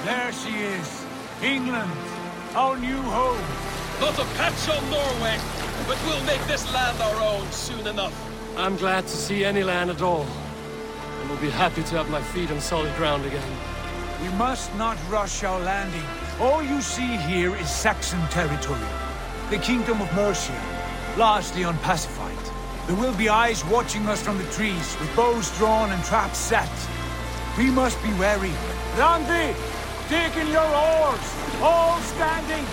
There she is. England. Our new home. Not a patch on Norway, but we'll make this land our own soon enough. I'm glad to see any land at all. And will be happy to have my feet on solid ground again. We must not rush our landing. All you see here is Saxon territory. The Kingdom of Mercia, largely unpacified. There will be eyes watching us from the trees, with bows drawn and traps set. We must be wary. Randi! Dig in your oars! All standing!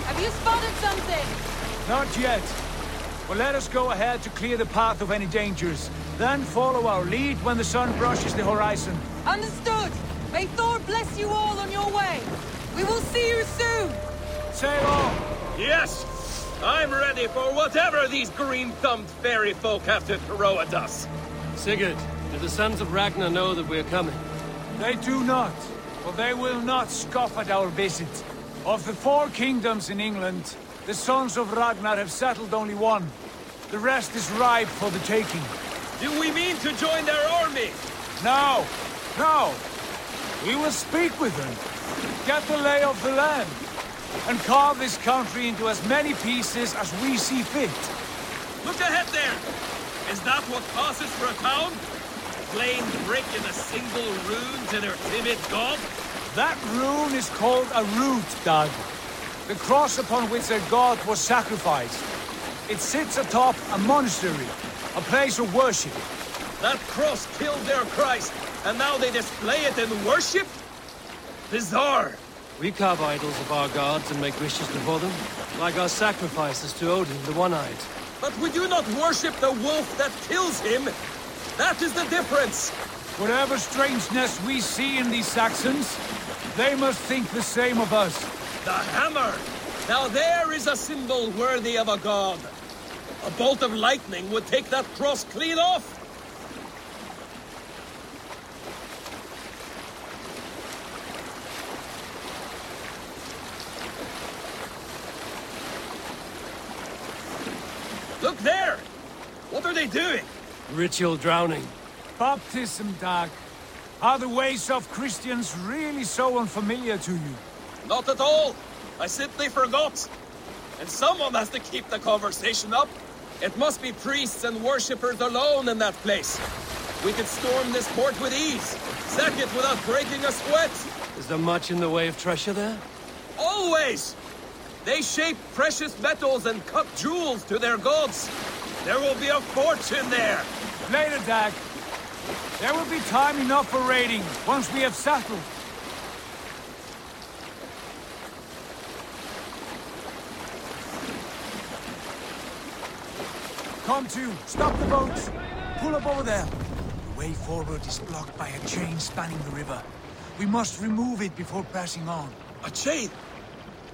Have you spotted something? Not yet. But let us go ahead to clear the path of any dangers. Then follow our lead when the sun brushes the horizon. Understood! May Thor bless you all on your way! We will see you soon! Sail on! Yes! I'm ready for whatever these green-thumbed fairy folk have to throw at us. Sigurd, do the sons of Ragnar know that we are coming? They do not, but they will not scoff at our visit. Of the 4 kingdoms in England, the sons of Ragnar have settled only one. The rest is ripe for the taking. Do we mean to join their army? No! No! We will speak with them, get the lay of the land, and carve this country into as many pieces as we see fit. Look ahead there! Is that what passes for a town? Plain brick in a single rune to their timid god? That rune is called a root, Dag. The cross upon which their god was sacrificed. It sits atop a monastery, a place of worship. That cross killed their Christ, and now they display it in worship? Bizarre! We carve idols of our gods and make wishes before them, like our sacrifices to Odin, the One-Eyed. But we do not worship the wolf that kills him! That is the difference! Whatever strangeness we see in these Saxons, they must think the same of us. The hammer! Now there is a symbol worthy of a god. A bolt of lightning would take that cross clean off! Look there! What are they doing? Ritual drowning. Baptism, Dag. Are the ways of Christians really so unfamiliar to you? Not at all. I simply forgot. And someone has to keep the conversation up. It must be priests and worshippers alone in that place. We could storm this port with ease. Sack it without breaking a sweat. Is there much in the way of treasure there? Always! They shape precious metals and cut jewels to their gods. There will be a fortune there. Later, Dag. There will be time enough for raiding, once we have settled. Come to, stop the boats. Pull up over there. The way forward is blocked by a chain spanning the river. We must remove it before passing on. A chain?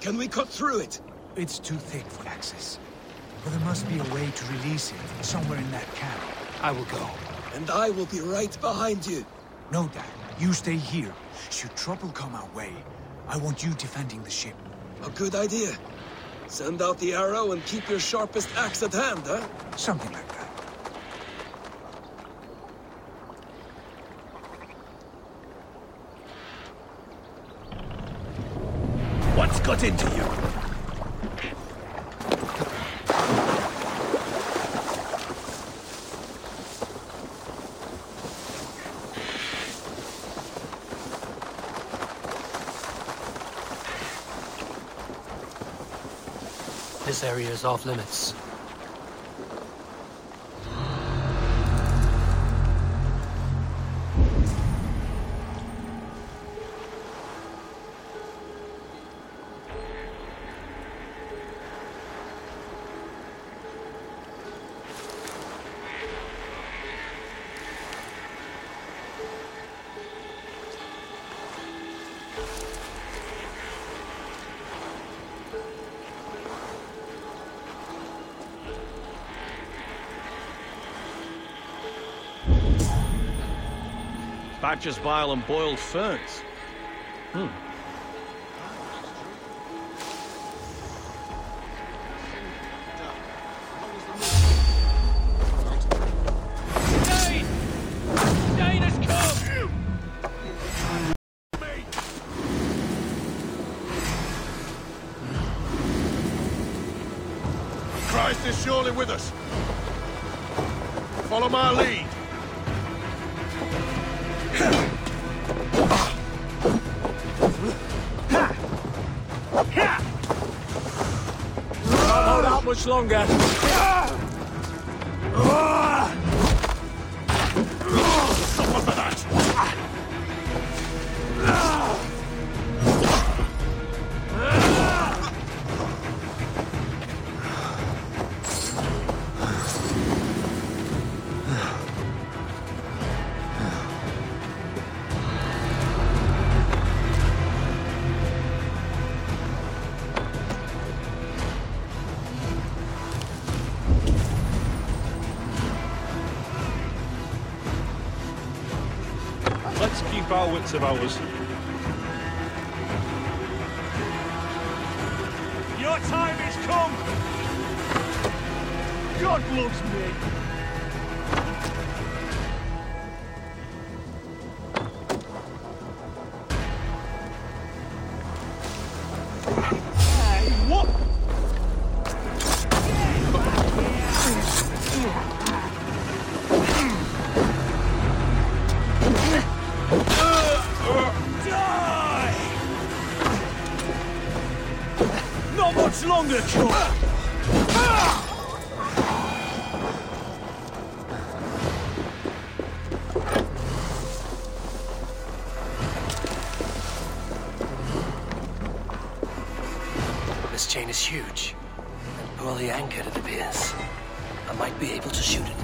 Can we cut through it? It's too thick for access. But there must be a way to release it, somewhere in that camp. I will go. And I will be right behind you. No, Dad. You stay here. Should trouble come our way, I want you defending the ship. A good idea. Send out the arrow and keep your sharpest axe at hand, huh? Something like that. What's got into you? This area is off limits. Badger's bile and boiled ferns. Dane has come! Christ is surely with us. Follow my lead. Not much longer. Suffer for that. Let's keep our wits about us. Your time has come! God loves me! Hey, what? Not much longer, Cure! This chain is huge, and poorly anchored, it appears. I might be able to shoot it.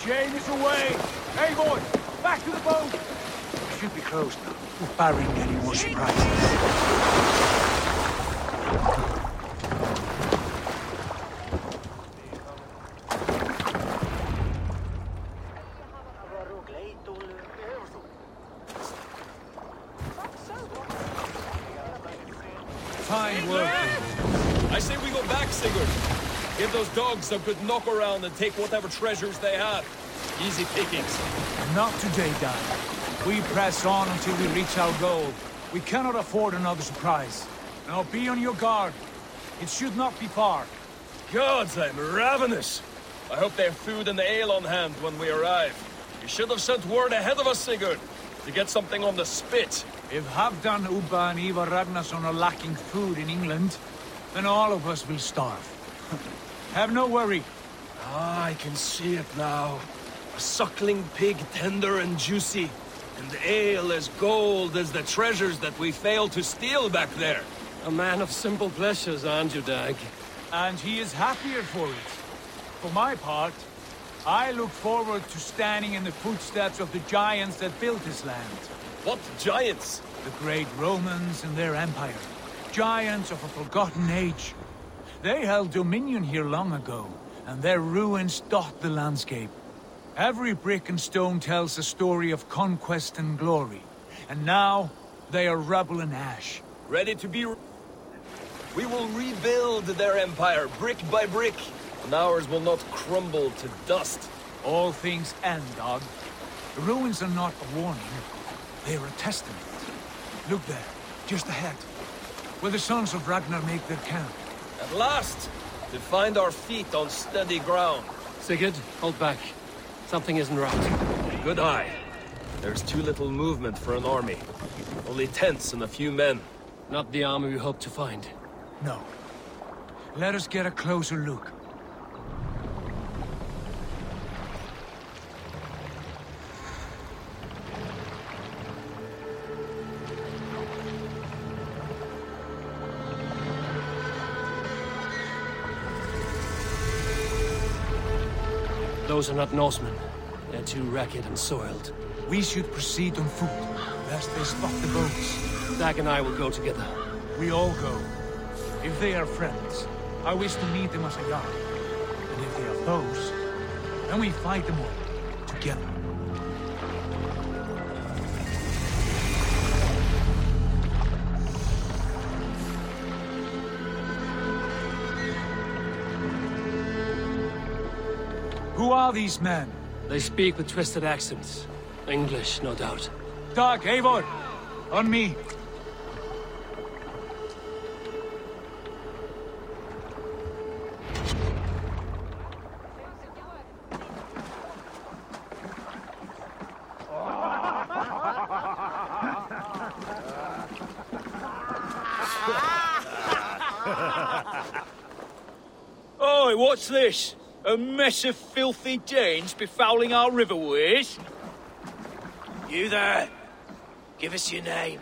Chain is away! Eivor! Back to the boat! We should be close now, barring any more surprises. Fine work. I say we go back, Sigurd. Give those dogs a good knock around and take whatever treasures they have. Easy pickings. Not today, Dan. We press on until we reach our goal. We cannot afford another surprise. Now be on your guard. It should not be far. Gods, I'm ravenous. I hope they have food and ale on hand when we arrive. You should have sent word ahead of us, Sigurd, to get something on the spit. If Halfdan, Ubba and Eivor Ragnarsson are lacking food in England, then all of us will starve. Have no worry. Ah, I can see it now. A suckling pig, tender and juicy. And ale as gold as the treasures that we failed to steal back there. A man of simple pleasures, aren't you, Dag? And he is happier for it. For my part, I look forward to standing in the footsteps of the giants that built this land. What giants? The great Romans and their empire. Giants of a forgotten age. They held dominion here long ago, and their ruins dot the landscape. Every brick and stone tells a story of conquest and glory. And now, they are rubble and ash. Ready to be... We will rebuild their empire, brick by brick. And ours will not crumble to dust. All things end, dog. The ruins are not a warning. They are a testament. Look there, just ahead. Where the sons of Ragnar make their camp. At last! To find our feet on steady ground. Sigurd, hold back. Something isn't right. Good eye. There's too little movement for an army. Only tents and a few men. Not the army we hope to find. No. Let us get a closer look. Those are not Norsemen. They're too ragged and soiled. We should proceed on foot, lest they spot the boats. Dag and I will go together. We all go. If they are friends, I wish to meet them as a yard. And if they are foes, then we fight them all, together. Who are these men? They speak with twisted accents. English, no doubt. Dag, Eivor! On me! Oi, what's this? A mess of filthy Danes befouling our riverways? You there! Give us your name.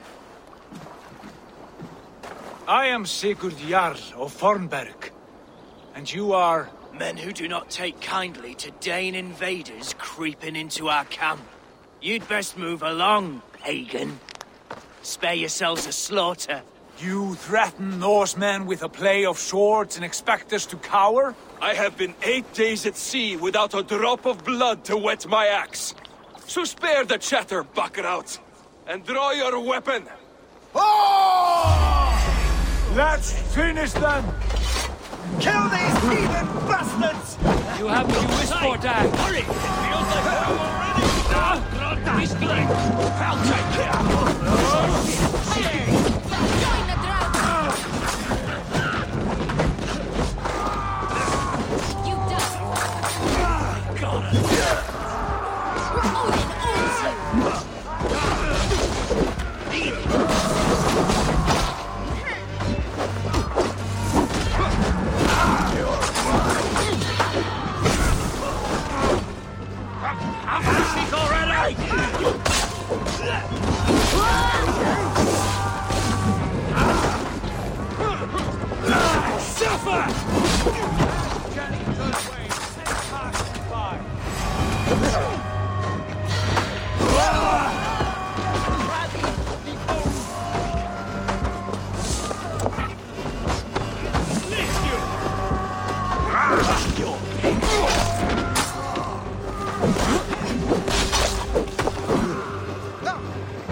I am Sigurd Jarl of Fornberg. And you are... Men who do not take kindly to Dane invaders creeping into our camp. You'd best move along, pagan. Spare yourselves a slaughter. You threaten Norsemen with a play of swords and expect us to cower? I have been 8 days at sea without a drop of blood to wet my axe. So spare the chatter, buckerout, and draw your weapon. Oh! Let's finish them! Kill these heathen bastards! You have what you wish for, Dag. Hurry! It feels like home already! I'll take care!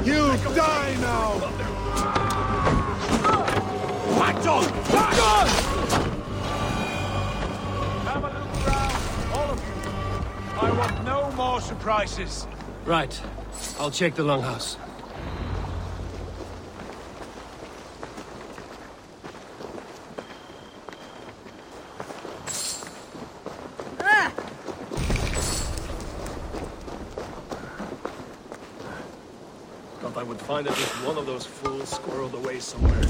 You die now! Fight on! Fight on! Have a look around, all of you. I want no more surprises. Right. I'll check the longhouse. Thought I would find at least one of those fools squirreled away somewhere.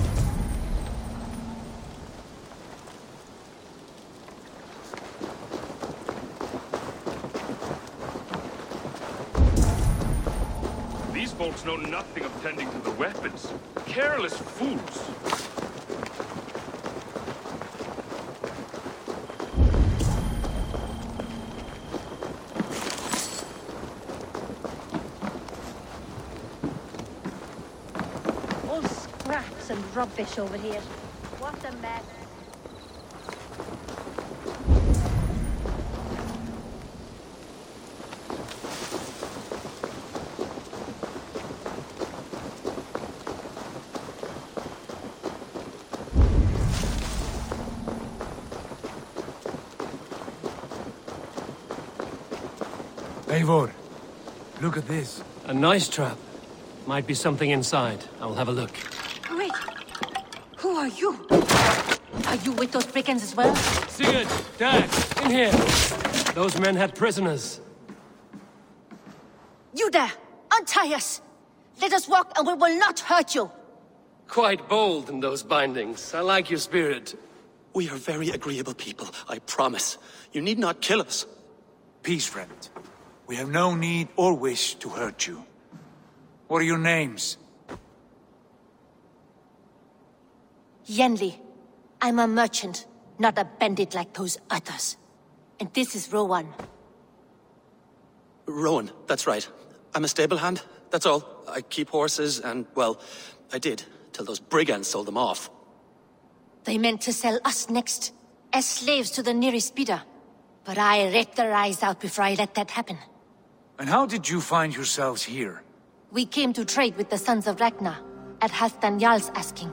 These folks know nothing of tending to the weapons. Careless fools. All scraps and rubbish over here. What a mess. Eivor, look at this. A nice trap. Might be something inside. I'll have a look. Wait. Who are you? Are you with those brigands as well? Sigurd! Dag! In here! Those men had prisoners. You there! Untie us! Let us walk and we will not hurt you! Quite bold in those bindings. I like your spirit. We are very agreeable people, I promise. You need not kill us. Peace, friend. We have no need or wish to hurt you. What are your names? Yenli. I'm a merchant, not a bandit like those others. And this is Rowan. Rowan, that's right. I'm a stable hand, that's all. I keep horses and, well, I did, till those brigands sold them off. They meant to sell us next, as slaves to the nearest bidder. But I ripped their eyes out before I let that happen. And how did you find yourselves here? We came to trade with the Sons of Ragnar, at Halfdan Jarl's asking.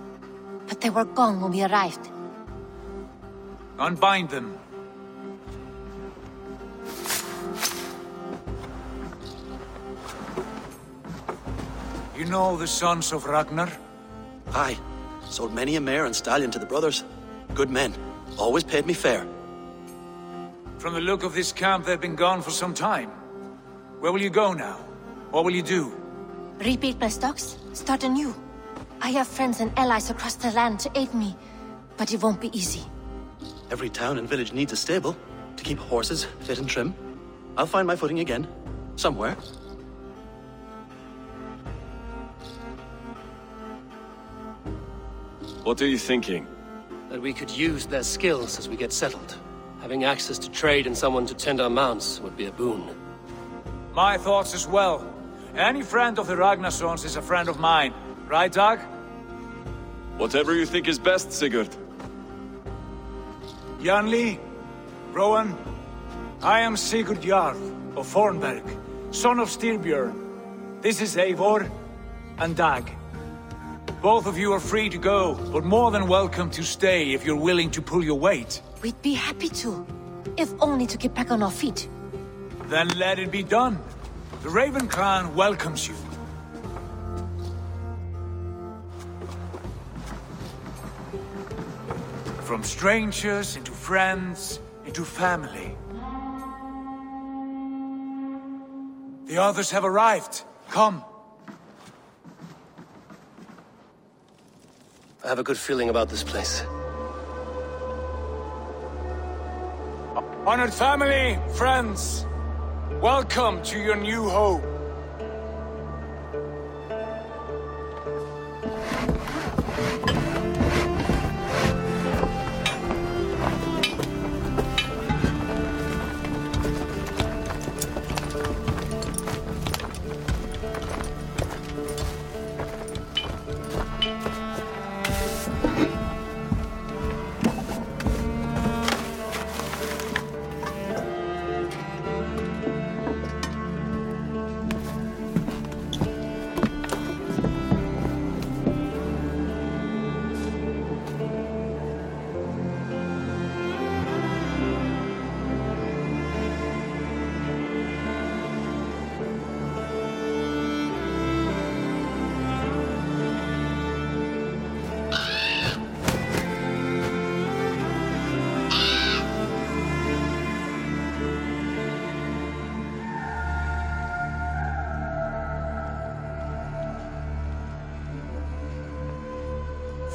But they were gone when we arrived. Unbind them. You know the Sons of Ragnar? Aye. Sold many a mare and stallion to the brothers. Good men. Always paid me fair. From the look of this camp, they've been gone for some time. Where will you go now? What will you do? Rebuild my stocks, start anew. I have friends and allies across the land to aid me, but it won't be easy. Every town and village needs a stable to keep horses fit and trim. I'll find my footing again. Somewhere. What are you thinking? That we could use their skills as we get settled. Having access to trade and someone to tend our mounts would be a boon. My thoughts as well. Any friend of the Ragnarsons is a friend of mine. Right, Dag? Whatever you think is best, Sigurd. Janli, Rowan, I am Sigurd Jarl of Fornberg, son of Styrbjörn. This is Eivor and Dag. Both of you are free to go, but more than welcome to stay if you're willing to pull your weight. We'd be happy to, if only to get back on our feet. Then let it be done. The Raven clan welcomes you. From strangers into friends, into family. The others have arrived. Come. I have a good feeling about this place. Honored family, friends, welcome to your new home.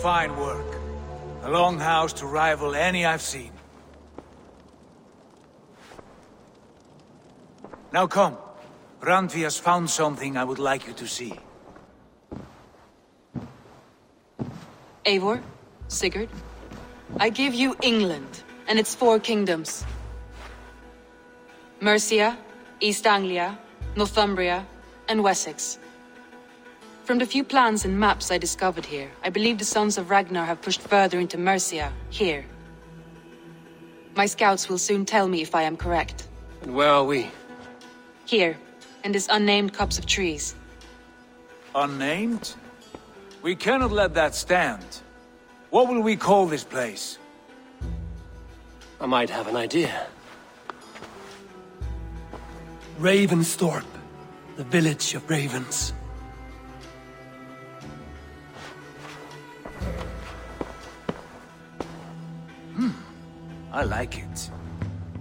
Fine work. A longhouse to rival any I've seen. Now come. Randvi has found something I would like you to see. Eivor, Sigurd, I give you England and its 4 kingdoms. Mercia, East Anglia, Northumbria, and Wessex. From the few plans and maps I discovered here, I believe the Sons of Ragnar have pushed further into Mercia, here. My scouts will soon tell me if I am correct. And where are we? Here, in this unnamed copse of trees. Unnamed? We cannot let that stand. What will we call this place? I might have an idea. Ravensthorpe, the village of ravens. I like it.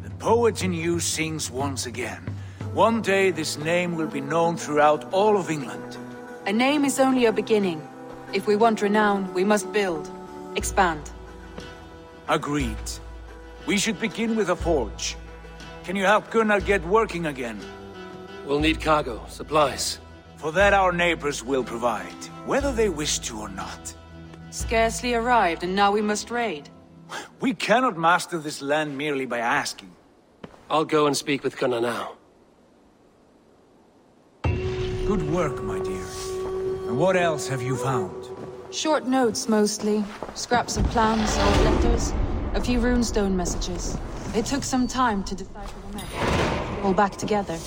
The poet in you sings once again. One day this name will be known throughout all of England. A name is only a beginning. If we want renown, we must build, expand. Agreed. We should begin with a forge. Can you help Gunnar get working again? We'll need cargo, supplies. For that our neighbors will provide, whether they wish to or not. Scarcely arrived, and now we must raid. We cannot master this land merely by asking. I'll go and speak with Gunnar now. work, my dear. And what else have you found? Short notes, mostly. Scraps of plans, old letters, a few runestone messages. It took some time to decipher them all back together.